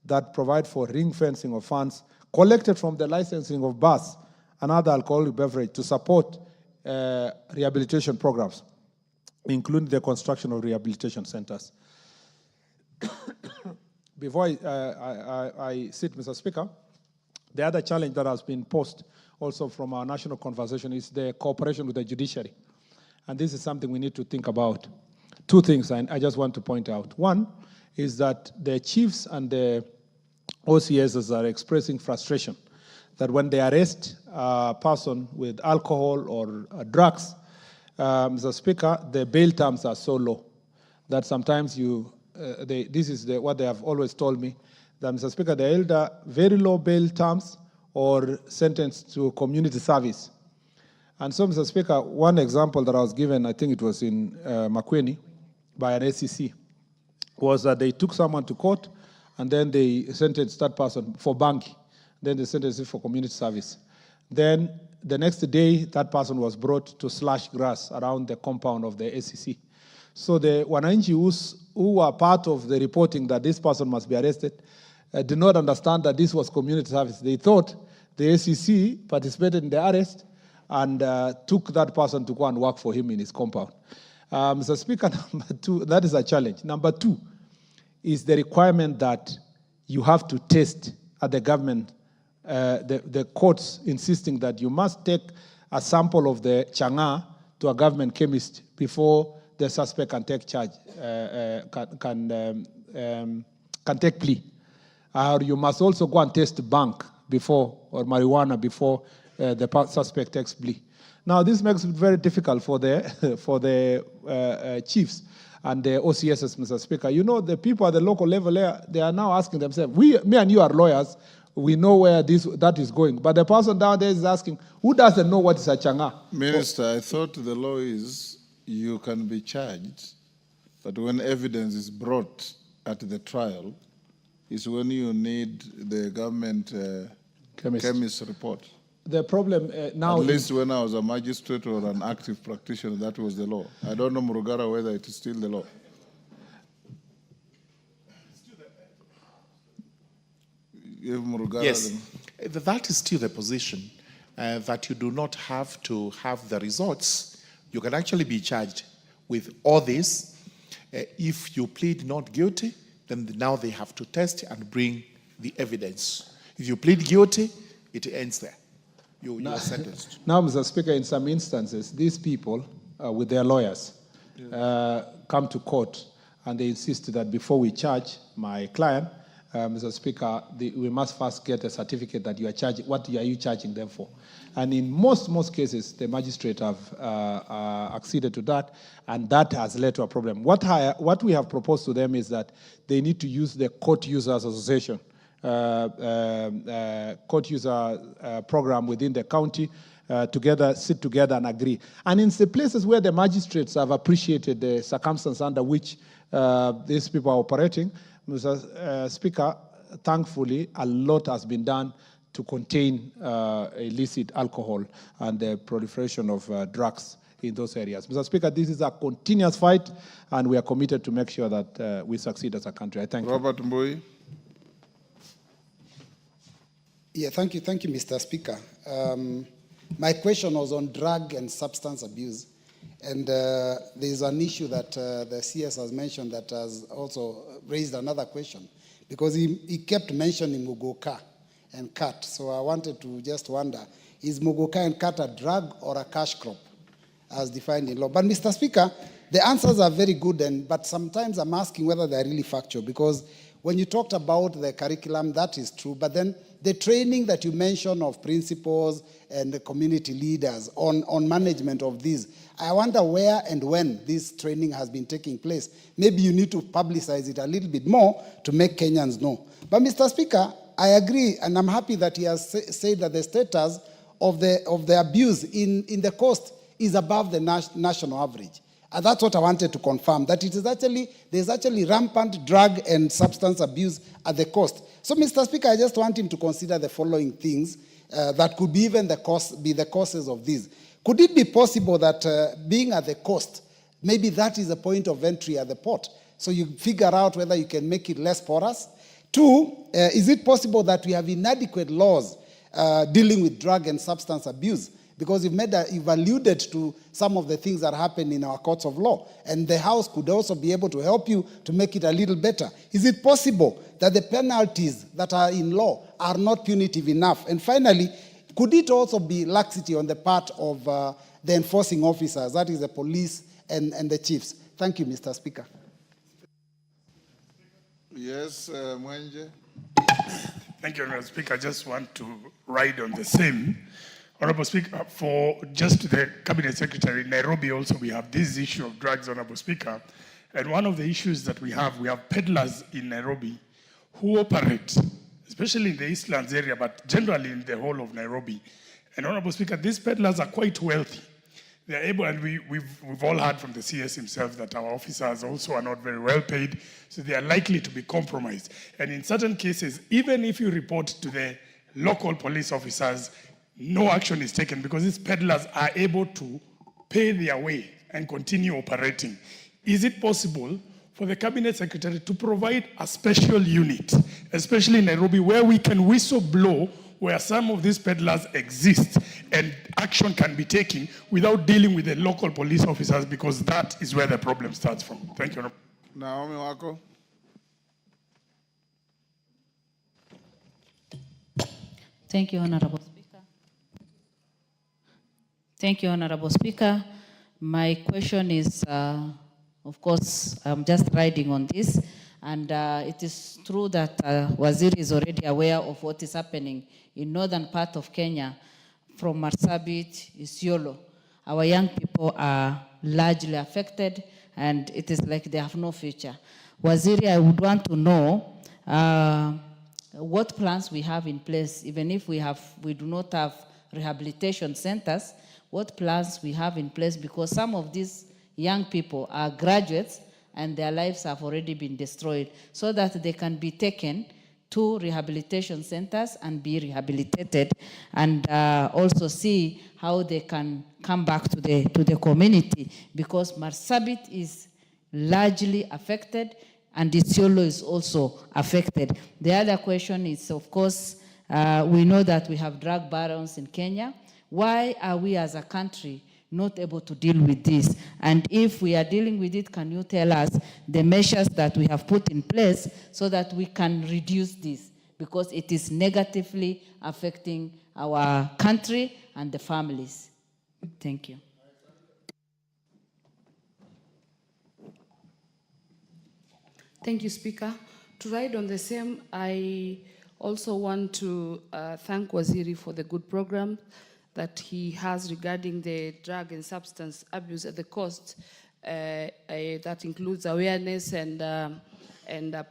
that provide for ring fencing of funds collected from the licensing of bars and other alcoholic beverage to support rehabilitation programs, including the construction of rehabilitation centers. Before I sit, Mr. Speaker, the other challenge that has been posed also from our national conversation is the cooperation with the judiciary. And this is something we need to think about. Two things I just want to point out. One is that the chiefs and the OCSs are expressing frustration that when they arrest a person with alcohol or drugs, Mr. Speaker, the bail terms are so low that sometimes this is what they have always told me, that, Mr. Speaker, the elder very low bail terms or sentenced to community service. And so, Mr. Speaker, one example that I was given, I think it was in Makueni, by an SEC, was that they took someone to court and then they sentenced that person for banking. Then they sentenced him for community service. Then the next day, that person was brought to slash grass around the compound of the SEC. So the wananchi who were part of the reporting that this person must be arrested did not understand that this was community service. They thought the SEC participated in the arrest and took that person to go and work for him in his compound. Mr. Speaker, number two, that is a challenge. Number two is the requirement that you have to test at the government, the courts insisting that you must take a sample of the changa to a government chemist before the suspect can take charge, can take plea. Or you must also go and test bank before, or marijuana before the suspect takes plea. Now, this makes it very difficult for the chiefs and the OCSs, Mr. Speaker. You know, the people at the local level, they are now asking themselves, me and you are lawyers, we know where that is going. But the person down there is asking, who doesn't know what is a changa? Minister, I thought the law is you can be charged, but when evidence is brought at the trial, is when you need the government chemist report. The problem now At least when I was a magistrate or an active practitioner, that was the law. I don't know, Murugara, whether it is still the law. Yes, that is still the position, that you do not have to have the results. You can actually be charged with all this. If you plead not guilty, then now they have to test and bring the evidence. If you plead guilty, it ends there. You are sentenced. Now, Mr. Speaker, in some instances, these people, with their lawyers, come to court and they insist that before we charge my client, Mr. Speaker, we must first get a certificate that you are charging. What are you charging them for? And in most cases, the magistrate have acceded to that, and that has led to a problem. What we have proposed to them is that they need to use the Court Users Association, court user program within the county, sit together and agree. And in the places where the magistrates have appreciated the circumstances under which these people are operating, Mr. Speaker, thankfully, a lot has been done to contain illicit alcohol and the proliferation of drugs in those areas. Mr. Speaker, this is a continuous fight, and we are committed to make sure that we succeed as a country. I thank you. Robert Mbui. Yeah, thank you, Mr. Speaker. My question was on drug and substance abuse, and there's an issue that the CS has mentioned that has also raised another question, because he kept mentioning Mugoka and cat. So I wanted to just wonder, is Mugoka and cat a drug or a cash crop as defined in law? But Mr. Speaker, the answers are very good, but sometimes I'm asking whether they're really factual, because when you talked about the curriculum, that is true, but then the training that you mentioned of principals and the community leaders on management of these, I wonder where and when this training has been taking place. Maybe you need to publicize it a little bit more to make Kenyans know. But Mr. Speaker, I agree, and I'm happy that he has said that the status of the abuse in the coast is above the national average. And that's what I wanted to confirm, that there's actually rampant drug and substance abuse at the coast. So, Mr. Speaker, I just want him to consider the following things that could be even the causes of this. Could it be possible that being at the coast, maybe that is a point of entry at the port, so you figure out whether you can make it less porous? Two, is it possible that we have inadequate laws dealing with drug and substance abuse? Because you've alluded to some of the things that happen in our courts of law, and the House could also be able to help you to make it a little better. Is it possible that the penalties that are in law are not punitive enough? And finally, could it also be laxity on the part of the enforcing officers, that is the police and the chiefs? Thank you, Mr. Speaker. Yes, Mwenje. Thank you, Mr. Speaker. I just want to ride on the same. Honorable Speaker, for just the Cabinet Secretary, in Nairobi also we have this issue of drugs, Honorable Speaker. And one of the issues that we have peddlers in Nairobi who operate, especially in the Eastlands area, but generally in the whole of Nairobi. And Honorable Speaker, these peddlers are quite wealthy. They are able, and we've all heard from the CS himself that our officers also are not very well paid, so they are likely to be compromised. And in certain cases, even if you report to the local police officers, no action is taken because these peddlers are able to pay their way and continue operating. Is it possible for the Cabinet Secretary to provide a special unit, especially in Nairobi, where we can whistle blow where some of these peddlers exist and action can be taken without dealing with the local police officers, because that is where the problem starts from? Thank you. Naomi Wako. Thank you, Honorable Speaker. Thank you, Honorable Speaker. My question is, of course, I'm just riding on this, and it is true that Waziri is already aware of what is happening in northern part of Kenya, from Marsabit, Isiolo. Our young people are largely affected, and it is like they have no future. Waziri, I would want to know what plans we have in place, even if we do not have rehabilitation centers, what plans we have in place, because some of these young people are graduates and their lives have already been destroyed, so that they can be taken to rehabilitation centers and be rehabilitated, and also see how they can come back to the community, because Marsabit is largely affected and Isiolo is also affected. The other question is, of course, we know that we have drug barons in Kenya. Why are we as a country not able to deal with this? And if we are dealing with it, can you tell us the measures that we have put in place so that we can reduce this? Because it is negatively affecting our country and the families. Thank you. Thank you, Speaker. To ride on the same, I also want to thank Waziri for the good program that he has regarding the drug and substance abuse at the coast. That includes awareness and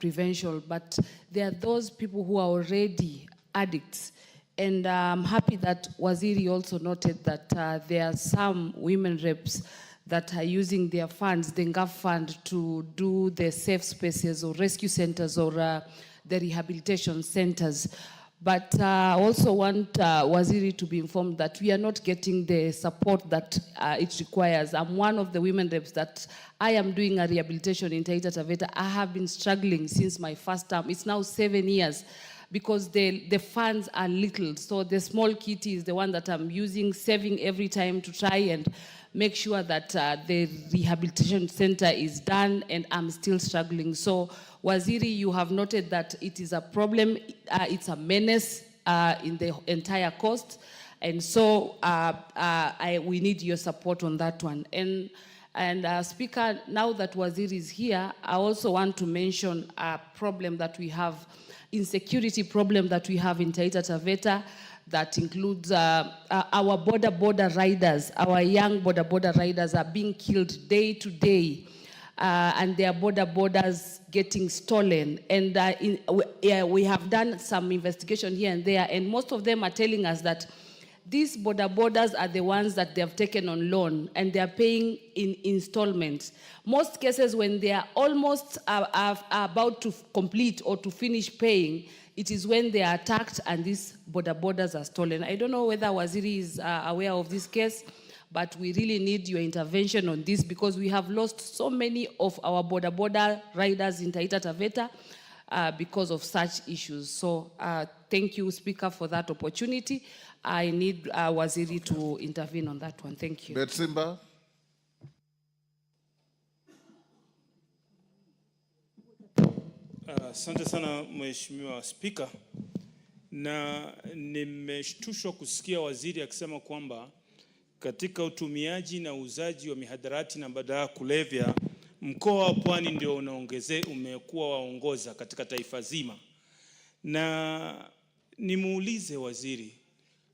prevention. But there are those people who are already addicts. And I'm happy that Waziri also noted that there are some women reps that are using their funds, the NGAF fund, to do the safe spaces or rescue centers or the rehabilitation centers. But I also want Waziri to be informed that we are not getting the support that it requires. I'm one of the women reps that I am doing a rehabilitation in Taita Taveta. I have been struggling since my first term. It's now 7 years because the funds are little. So the small kitty is the one that I'm using, saving every time to try and make sure that the rehabilitation center is done, and I'm still struggling. So Waziri, you have noted that it is a problem, it's a menace in the entire coast, and so we need your support on that one. And Speaker, now that Waziri is here, I also want to mention a problem that we have, insecurity problem that we have in Taita Taveta, that includes our border riders. Our young border riders are being killed day to day, and their borders getting stolen. And we have done some investigation here and there, and most of them are telling us that these borders are the ones that they have taken on loan, and they are paying in installments. Most cases, when they are almost are about to complete or to finish paying, it is when they are attacked and these borders are stolen. I don't know whether Waziri is aware of this case, but we really need your intervention on this, because we have lost so many of our border riders in Taita Taveta because of such issues. So thank you, Speaker, for that opportunity. I need Waziri to intervene on that one. Thank you. Betsimba. Asante sana Mheshimiwa Spika, na nimeshtushwa kusikia waziri akisema kwamba katika utumiaji na uuzaji wa mihadarati na madawa ya kulevya mkoa wa Pwani ndio umekuwa waongoza katika taifa zima. Na nimuulize waziri,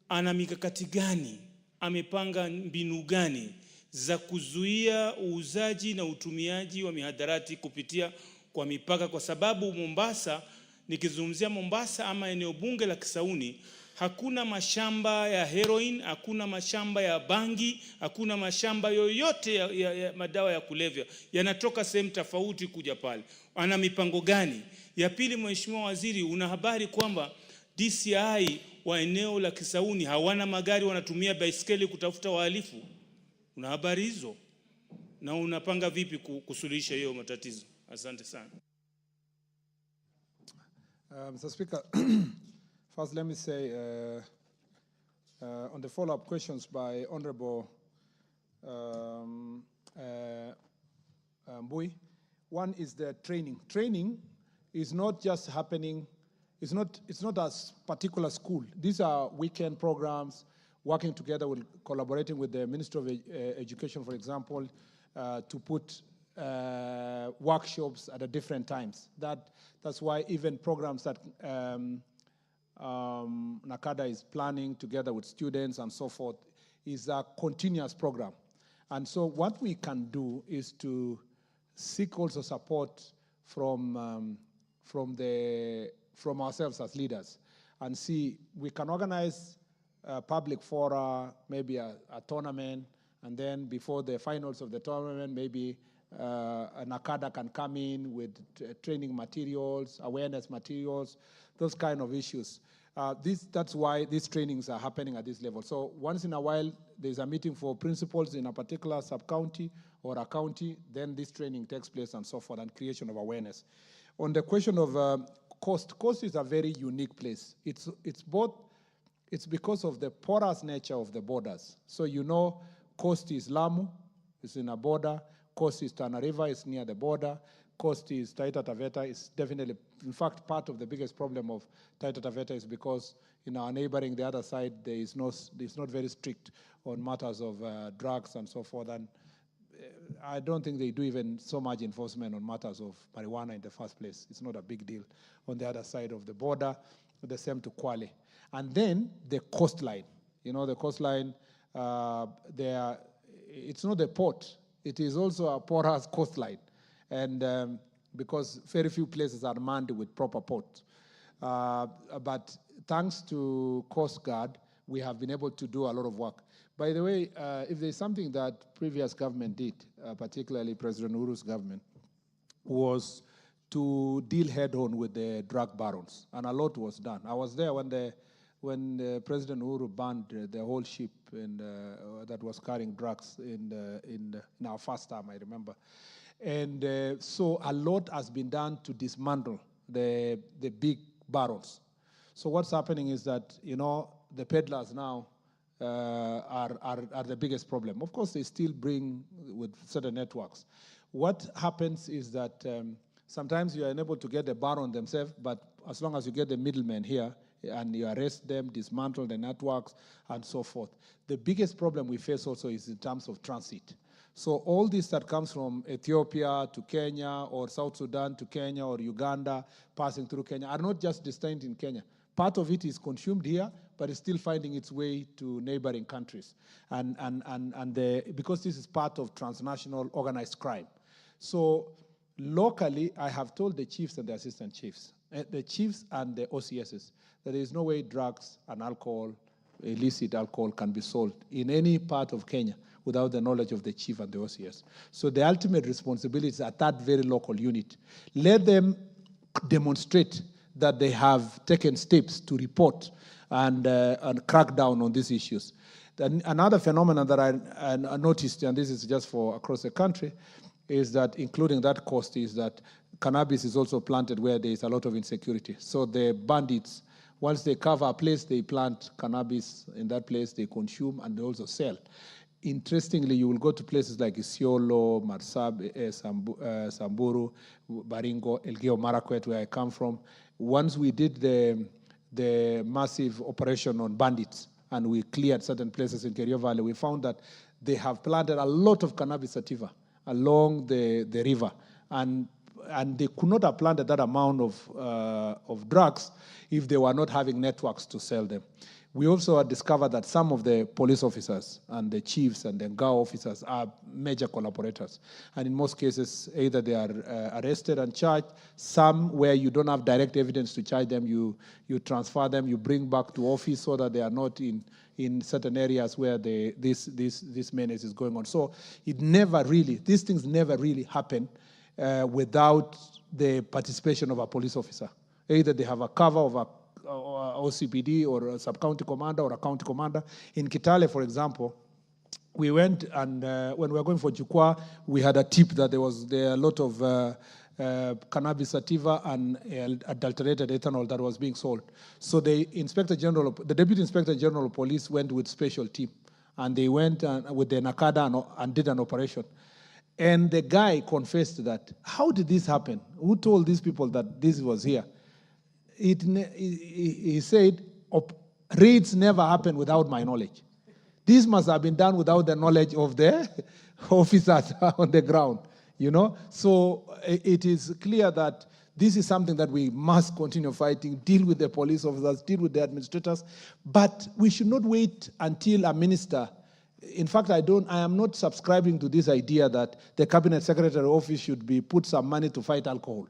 ana mikakati gani, amepanga mbinu gani za kuzuia uuzaji na utumiaji wa mihadarati kupitia kwa mipaka, kwa sababu Mombasa, nikizungumzia Mombasa ama eneo bunge la Kisauni, hakuna mashamba ya heroin, hakuna mashamba ya bangi, hakuna mashamba yoyote ya madawa ya kulevya. Yanatoka sehemu tofauti kuja pale. Ana mipango gani? Ya pili, Mheshimiwa Waziri, una habari kwamba DCI wa eneo la Kisauni hawana magari, wanatumia baiskeli kutafuta wahalifu? Una habari hizo? Na unapanga vipi kusuluhisha hiyo matatizo? Asante sana. Mr. Speaker, first let me say on the follow-up questions by Honorable Mbui, one is the training. Training is not just happening, it's not a particular school. These are weekend programs, working together with, collaborating with the Ministry of Education, for example, to put workshops at different times. That's why even programs that NACADA is planning together with students and so forth is a continuous program. And so what we can do is to seek also support from ourselves as leaders, and see we can organize a public fora, maybe a tournament, and then before the finals of the tournament, maybe an NACADA can come in with training materials, awareness materials, those kind of issues. That's why these trainings are happening at this level. So once in a while, there's a meeting for principals in a particular sub-county or a county, then this training takes place and so forth, and creation of awareness. On the question of coast is a very unique place. It's because of the porous nature of the borders. So you know, coast is Lamu, it's in a border. Coast is Tana River, it's near the border. Coast is Taita Taveta, is definitely, in fact, part of the biggest problem of Taita Taveta is because in our neighboring, the other side, it's not very strict on matters of drugs and so forth. And I don't think they do even so much enforcement on matters of marijuana in the first place. It's not a big deal on the other side of the border, the same to Kwale. And then the coastline. You know, the coastline, it's not the port. It is also a porous coastline, and because very few places are manned with proper ports. But thanks to Coast Guard, we have been able to do a lot of work. By the way, if there's something that previous government did, particularly President Uhuru's government, was to deal head-on with the drug barons, and a lot was done. I was there when President Uhuru banned the whole ship that was carrying drugs in our first time, I remember. And so a lot has been done to dismantle the big barons. So what's happening is that, the peddlers now are the biggest problem. Of course, they still bring with certain networks. What happens is that sometimes you are unable to get the baron themselves, but as long as you get the middlemen here and you arrest them, dismantle the networks, and so forth. The biggest problem we face also is in terms of transit. So all this that comes from Ethiopia to Kenya or South Sudan to Kenya or Uganda passing through Kenya are not just destined in Kenya. Part of it is consumed here, but it's still finding its way to neighboring countries. Because this is part of transnational organized crime. So locally, I have told the chiefs and the assistant chiefs, the chiefs and the OCSs, that there is no way drugs and alcohol, illicit alcohol, can be sold in any part of Kenya without the knowledge of the chief and the OCS. So the ultimate responsibility is at that very local unit. Let them demonstrate that they have taken steps to report and crack down on these issues. Then another phenomenon that I noticed, and this is just for across the country, is that, including that cost, is that cannabis is also planted where there is a lot of insecurity. So the bandits, once they cover a place, they plant cannabis in that place, they consume, and they also sell. Interestingly, you will go to places like Isiolo, Marsabit, Samburu, Baringo, Elgeyo Marakwet, where I come from. Once we did the massive operation on bandits, and we cleared certain places in Kerio Valley, we found that they have planted a lot of cannabis sativa along the river, and they could not have planted that amount of drugs if they were not having networks to sell them. We also had discovered that some of the police officers and the chiefs and the GAO officers are major collaborators. And in most cases, either they are arrested and charged. Some where you don't have direct evidence to charge them, you transfer them, you bring back to office so that they are not in certain areas where this menace is going on. So it never really, these things never really happen without the participation of a police officer. Either they have a cover of a OCPD or a sub-county commander or a county commander. In Kitale, for example, we went and when we were going for Jukwa, we had a tip that there a lot of cannabis sativa and adulterated ethanol that was being sold. So the Deputy Inspector General of Police went with special team, and they went with the NACADA and did an operation. And the guy confessed that, how did this happen? Who told these people that this was here? He said, raids never happen without my knowledge. This must have been done without the knowledge of the officers on the ground, So it is clear that this is something that we must continue fighting, deal with the police officers, deal with the administrators, but we should not wait until a minister. In fact, I am not subscribing to this idea that the Cabinet Secretary office should put some money to fight alcohol.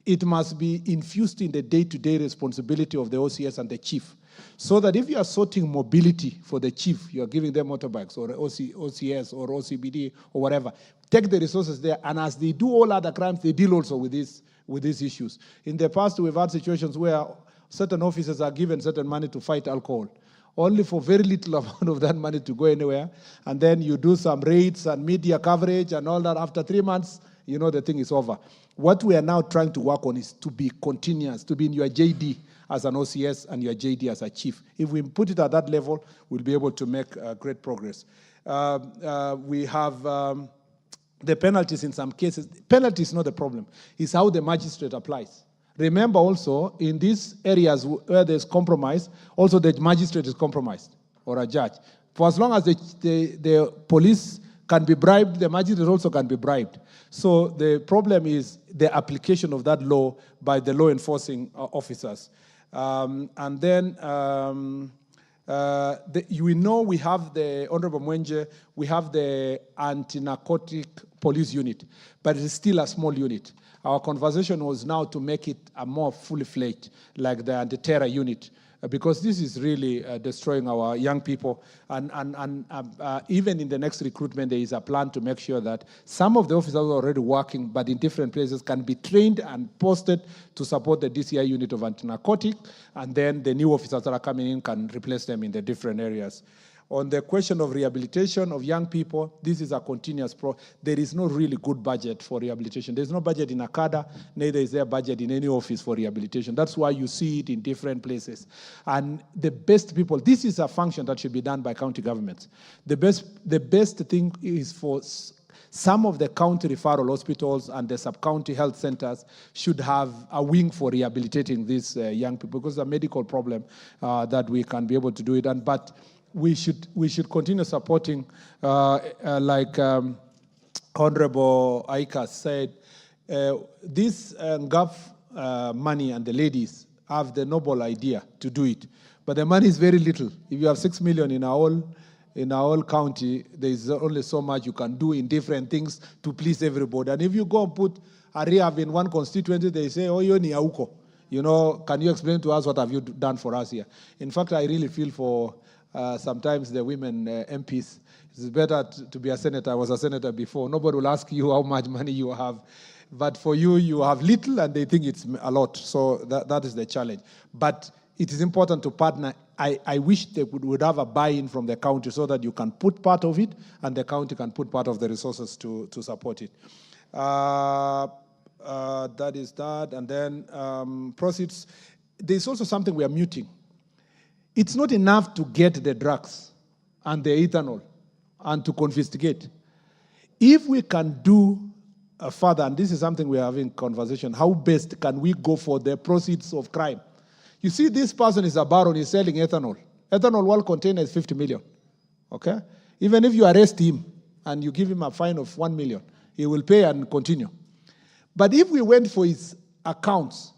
It must be infused in the day-to-day responsibility of the OCS and the chief. So that if you are sorting mobility for the chief, you are giving them motorbikes or OCS or OCBD or whatever, take the resources there, and as they do all other crimes, they deal also with these issues. In the past, we've had situations where certain officers are given certain money to fight alcohol, only for very little amount of that money to go anywhere, and then you do some raids and media coverage and all that. After 3 months, the thing is over. What we are now trying to work on is to be continuous, to be in your JD as an OCS and your JD as a chief. If we put it at that level, we'll be able to make great progress. We have the penalties in some cases. Penalty is not the problem. It's how the magistrate applies. Remember also, in these areas where there's compromise, also the magistrate is compromised, or a judge. For as long as the police can be bribed, the magistrate also can be bribed. So the problem is the application of that law by the law enforcing officers. And then we have the Honorable Mwenje, we have the anti-narcotic police unit, but it is still a small unit. Our conversation was now to make it a more fully fledged, like the anti-terror unit, because this is really destroying our young people. And even in the next recruitment, there is a plan to make sure that some of the officers who are already working, but in different places, can be trained and posted to support the DCI unit of anti-narcotic, and then the new officers that are coming in can replace them in the different areas. On the question of rehabilitation of young people, this is a continuous there is no really good budget for rehabilitation. There's no budget in ACADA, neither is there a budget in any office for rehabilitation. That's why you see it in different places. And the best people, this is a function that should be done by county governments. The best thing is for some of the county referral hospitals and the sub-county health centers should have a wing for rehabilitating these young people, because it's a medical problem that we can be able to do it. But we should continue supporting, like Honorable Aika said, this GAF money, and the ladies have the noble idea to do it. But the money is very little. If you have 6 million in our whole county, there is only so much you can do in different things to please everybody. And if you go and put a rehab in one constituency, they say, oh, you're Niauko. You know, can you explain to us what have you done for us here? In fact, I really feel for sometimes the women MPs. It's better to be a senator. I was a senator before. Nobody will ask you how much money you have. But for you, you have little, and they think it's a lot. So that is the challenge. But it is important to partner. I wish they would have a buy-in from the county so that you can put part of it, and the county can put part of the resources to support it. That is that. And then proceeds. There's also something we are muting. It's not enough to get the drugs and the ethanol and to confiscate. If we can do further, and this is something we are having conversation, how best can we go for the proceeds of crime? You see, this person is a baron, he's selling ethanol. Ethanol one container is 50 million, okay? Even if you arrest him and you give him a fine of 1 million, he will pay and continue. But if we went for his accounts,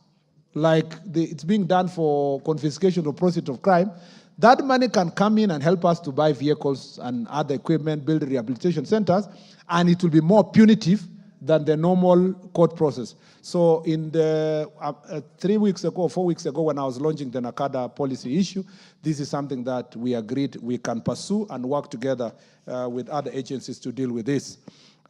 like it's being done for confiscation or proceeds of crime, that money can come in and help us to buy vehicles and other equipment, build rehabilitation centers, and it will be more punitive than the normal court process. So in the 3 weeks ago, 4 weeks ago, when I was launching the NACADA policy issue, this is something that we agreed we can pursue and work together with other agencies to deal with this.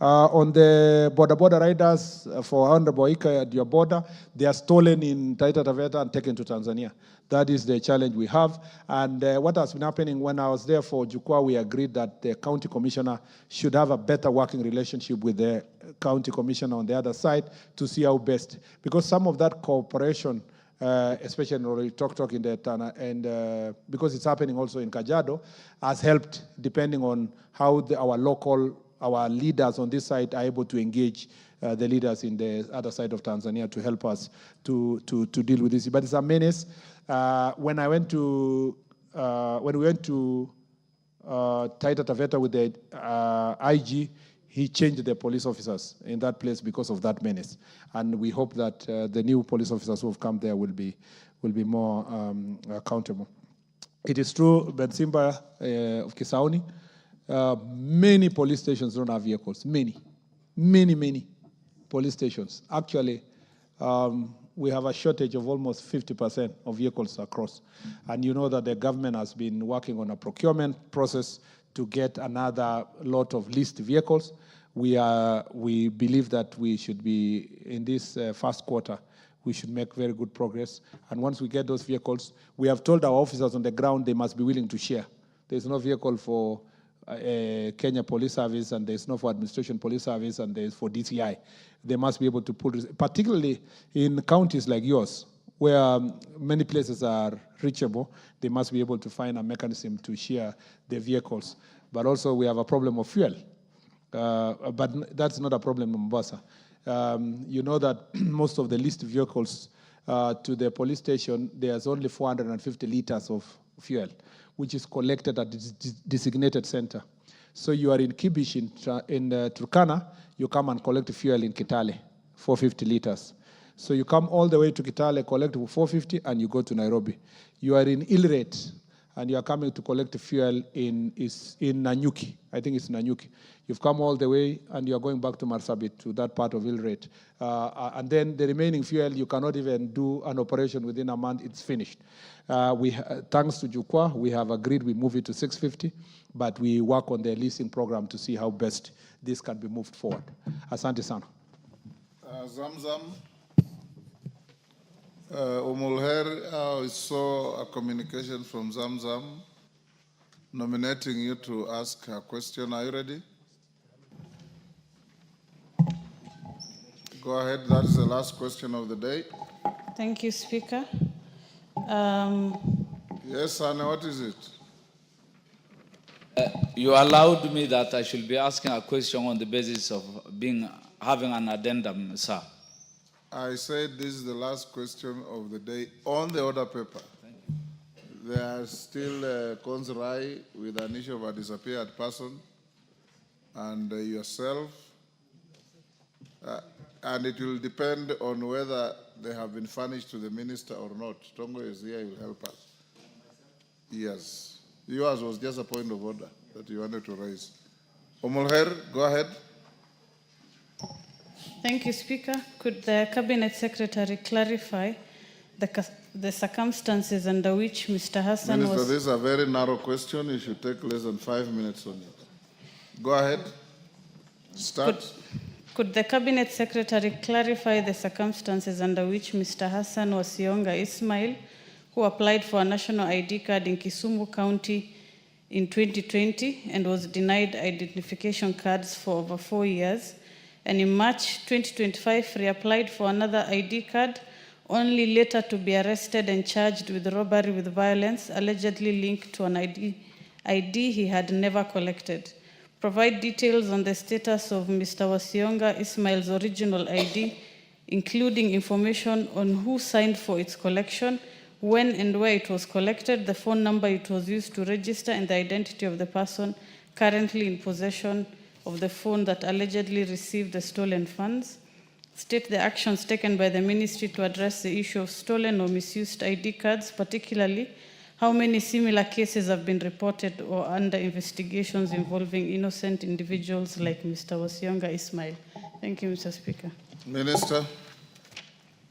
On the border riders for Honorable Ika at your border, they are stolen in Taita Taveta and taken to Tanzania. That is the challenge we have. And what has been happening, when I was there for Jukwa, we agreed that the county commissioner should have a better working relationship with the county commissioner on the other side to see how best. Because some of that cooperation, especially in Tok in the Tana, and because it's happening also in Kajiado, has helped depending on how our leaders on this side are able to engage the leaders in the other side of Tanzania to help us to deal with this. But it's a menace. When we went to Taita Taveta with the IG, he changed the police officers in that place because of that menace. And we hope that the new police officers who have come there will be more accountable. It is true, Ben Simba of Kisauni, many police stations don't have vehicles. Many police stations. Actually, we have a shortage of almost 50% of vehicles across. And you know that the government has been working on a procurement process to get another lot of leased vehicles. We believe that we should be, in this first quarter, we should make very good progress. And once we get those vehicles, we have told our officers on the ground they must be willing to share. There's no vehicle for Kenya Police Service, and there's no for Administration Police Service, and there's for DCI. They must be able to pull, particularly in counties like yours, where many places are reachable, they must be able to find a mechanism to share the vehicles. But also we have a problem of fuel. But that's not a problem in Mombasa. You know that most of the leased vehicles to the police station, there's only 450 liters of fuel, which is collected at the designated center. So you are in Kibish in Turkana, you come and collect fuel in Kitale, 450 liters. So you come all the way to Kitale, collect 450, and you go to Nairobi. You are in Ilret, and you are coming to collect fuel in Nanyuki. I think it's Nanyuki. You've come all the way, and you are going back to Marsabit, to that part of Ilret. And then the remaining fuel, you cannot even do an operation within a month. It's finished. Thanks to Jukwa, we have agreed we move it to 650, but we work on the leasing program to see how best this can be moved forward. Asante sana. Zamzam. Umulher, I saw a communication from Zamzam nominating you to ask a question. Are you ready? Go ahead. That is the last question of the day. Thank you, Speaker. Yes, Anna, what is it? You allowed me that I should be asking a question on the basis of having an addendum, sir. I said this is the last question of the day on the order paper. There are still Konzrai with an issue of a disappeared person and yourself. And it will depend on whether they have been furnished to the minister or not. Tongo is here, he will help us. Yes. Yours was just a point of order that you wanted to raise. Omulher, go ahead. Thank you, Speaker. Could the Cabinet Secretary clarify the circumstances under which Mr. Hassan Minister, was... this is a very narrow question. You should take less than 5 minutes on it. Go ahead. Start. Could the Cabinet Secretary clarify the circumstances under which Mr. Hassan Wasionga Ismail, who applied for a national ID card in Kisumu County in 2020 and was denied identification cards for over 4 years, and in March 2025 reapplied for another ID card, only later to be arrested and charged with robbery with violence, allegedly linked to an ID he had never collected. Provide details on the status of Mr. Wasionga Ismail's original ID, including information on who signed for its collection, when and where it was collected, the phone number it was used to register, and the identity of the person currently in possession of the phone that allegedly received the stolen funds. State the actions taken by the ministry to address the issue of stolen or misused ID cards, particularly how many similar cases have been reported or under investigations involving innocent individuals like Mr. Wasionga Ismail. Thank you, Mr. Speaker. Minister.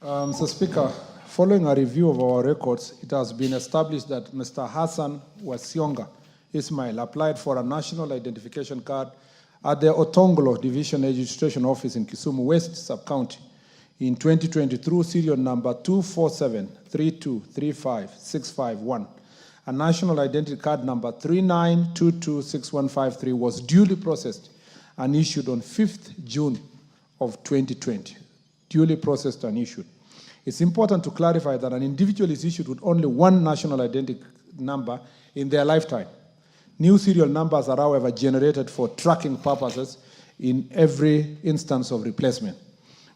Mr. Speaker, following a review of our records, it has been established that Mr. Hassan Wasionga Ismail applied for a national identification card at the Otongolo Division Registration Office in Kisumu West Sub-County in 2020 through serial number 24732356551. A national identity card number 39226153 was duly processed and issued on 5th June of 2020. Duly processed and issued. It's important to clarify that an individual is issued with only one national identity number in their lifetime. New serial numbers are, however, generated for tracking purposes in every instance of replacement.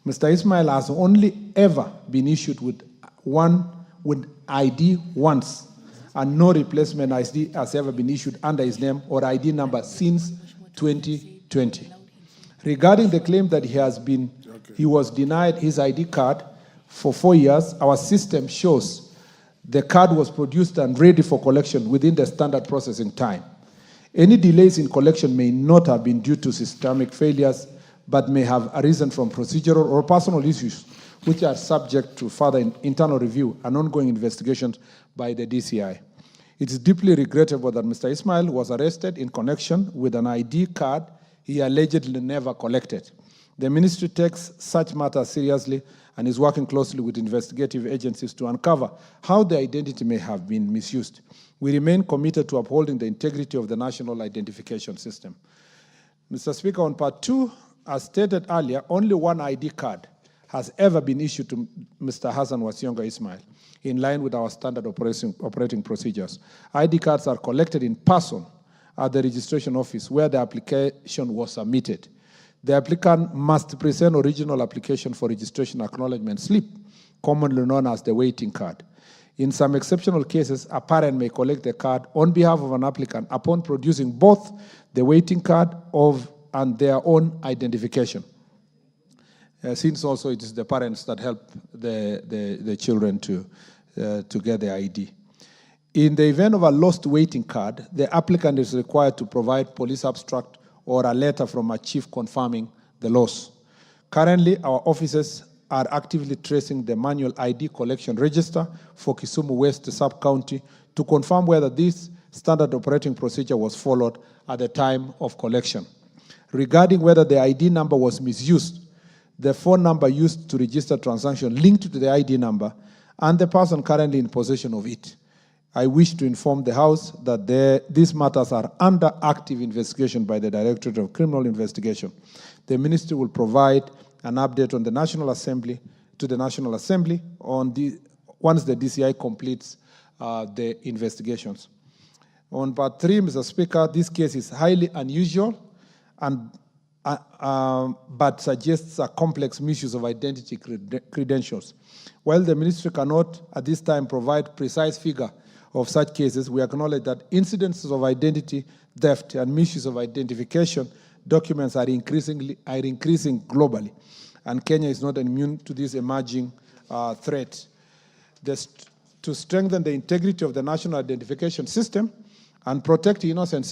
Mr. Ismail has only ever been issued with ID once, and no replacement ID has ever been issued under his name or ID number since 2020. Regarding the claim that he was denied his ID card for 4 years, our system shows the card was produced and ready for collection within the standard processing time. Any delays in collection may not have been due to systemic failures, but may have arisen from procedural or personal issues, which are subject to further internal review and ongoing investigations by the DCI. It is deeply regrettable that Mr. Ismail was arrested in connection with an ID card he allegedly never collected. The ministry takes such matters seriously and is working closely with investigative agencies to uncover how the identity may have been misused. We remain committed to upholding the integrity of the national identification system. Mr. Speaker, on part 2, as stated earlier, only one ID card has ever been issued to Mr. Hassan Wasionga Ismail, in line with our standard operating procedures. ID cards are collected in person at the registration office where the application was submitted. The applicant must present original application for registration acknowledgement slip, commonly known as the waiting card. In some exceptional cases, a parent may collect the card on behalf of an applicant upon producing both the waiting card and their own identification. Since also it is the parents that help the children to get the ID. In the event of a lost waiting card, the applicant is required to provide police abstract or a letter from a chief confirming the loss. Currently, our officers are actively tracing the manual ID collection register for Kisumu West Sub-County to confirm whether this standard operating procedure was followed at the time of collection. Regarding whether the ID number was misused, the phone number used to register transaction linked to the ID number and the person currently in possession of it. I wish to inform the House that these matters are under active investigation by the Directorate of Criminal Investigation. The Ministry will provide an update on the National Assembly on once the DCI completes the investigations. On part 3, Mr. Speaker, this case is highly unusual and but suggests a complex misuse of identity credentials. While the Ministry cannot at this time provide precise figure of such cases, we acknowledge that incidences of identity theft and misuse of identification documents are increasing globally, and Kenya is not immune to this emerging threat. To strengthen the integrity of the national identification system and protect innocent citizens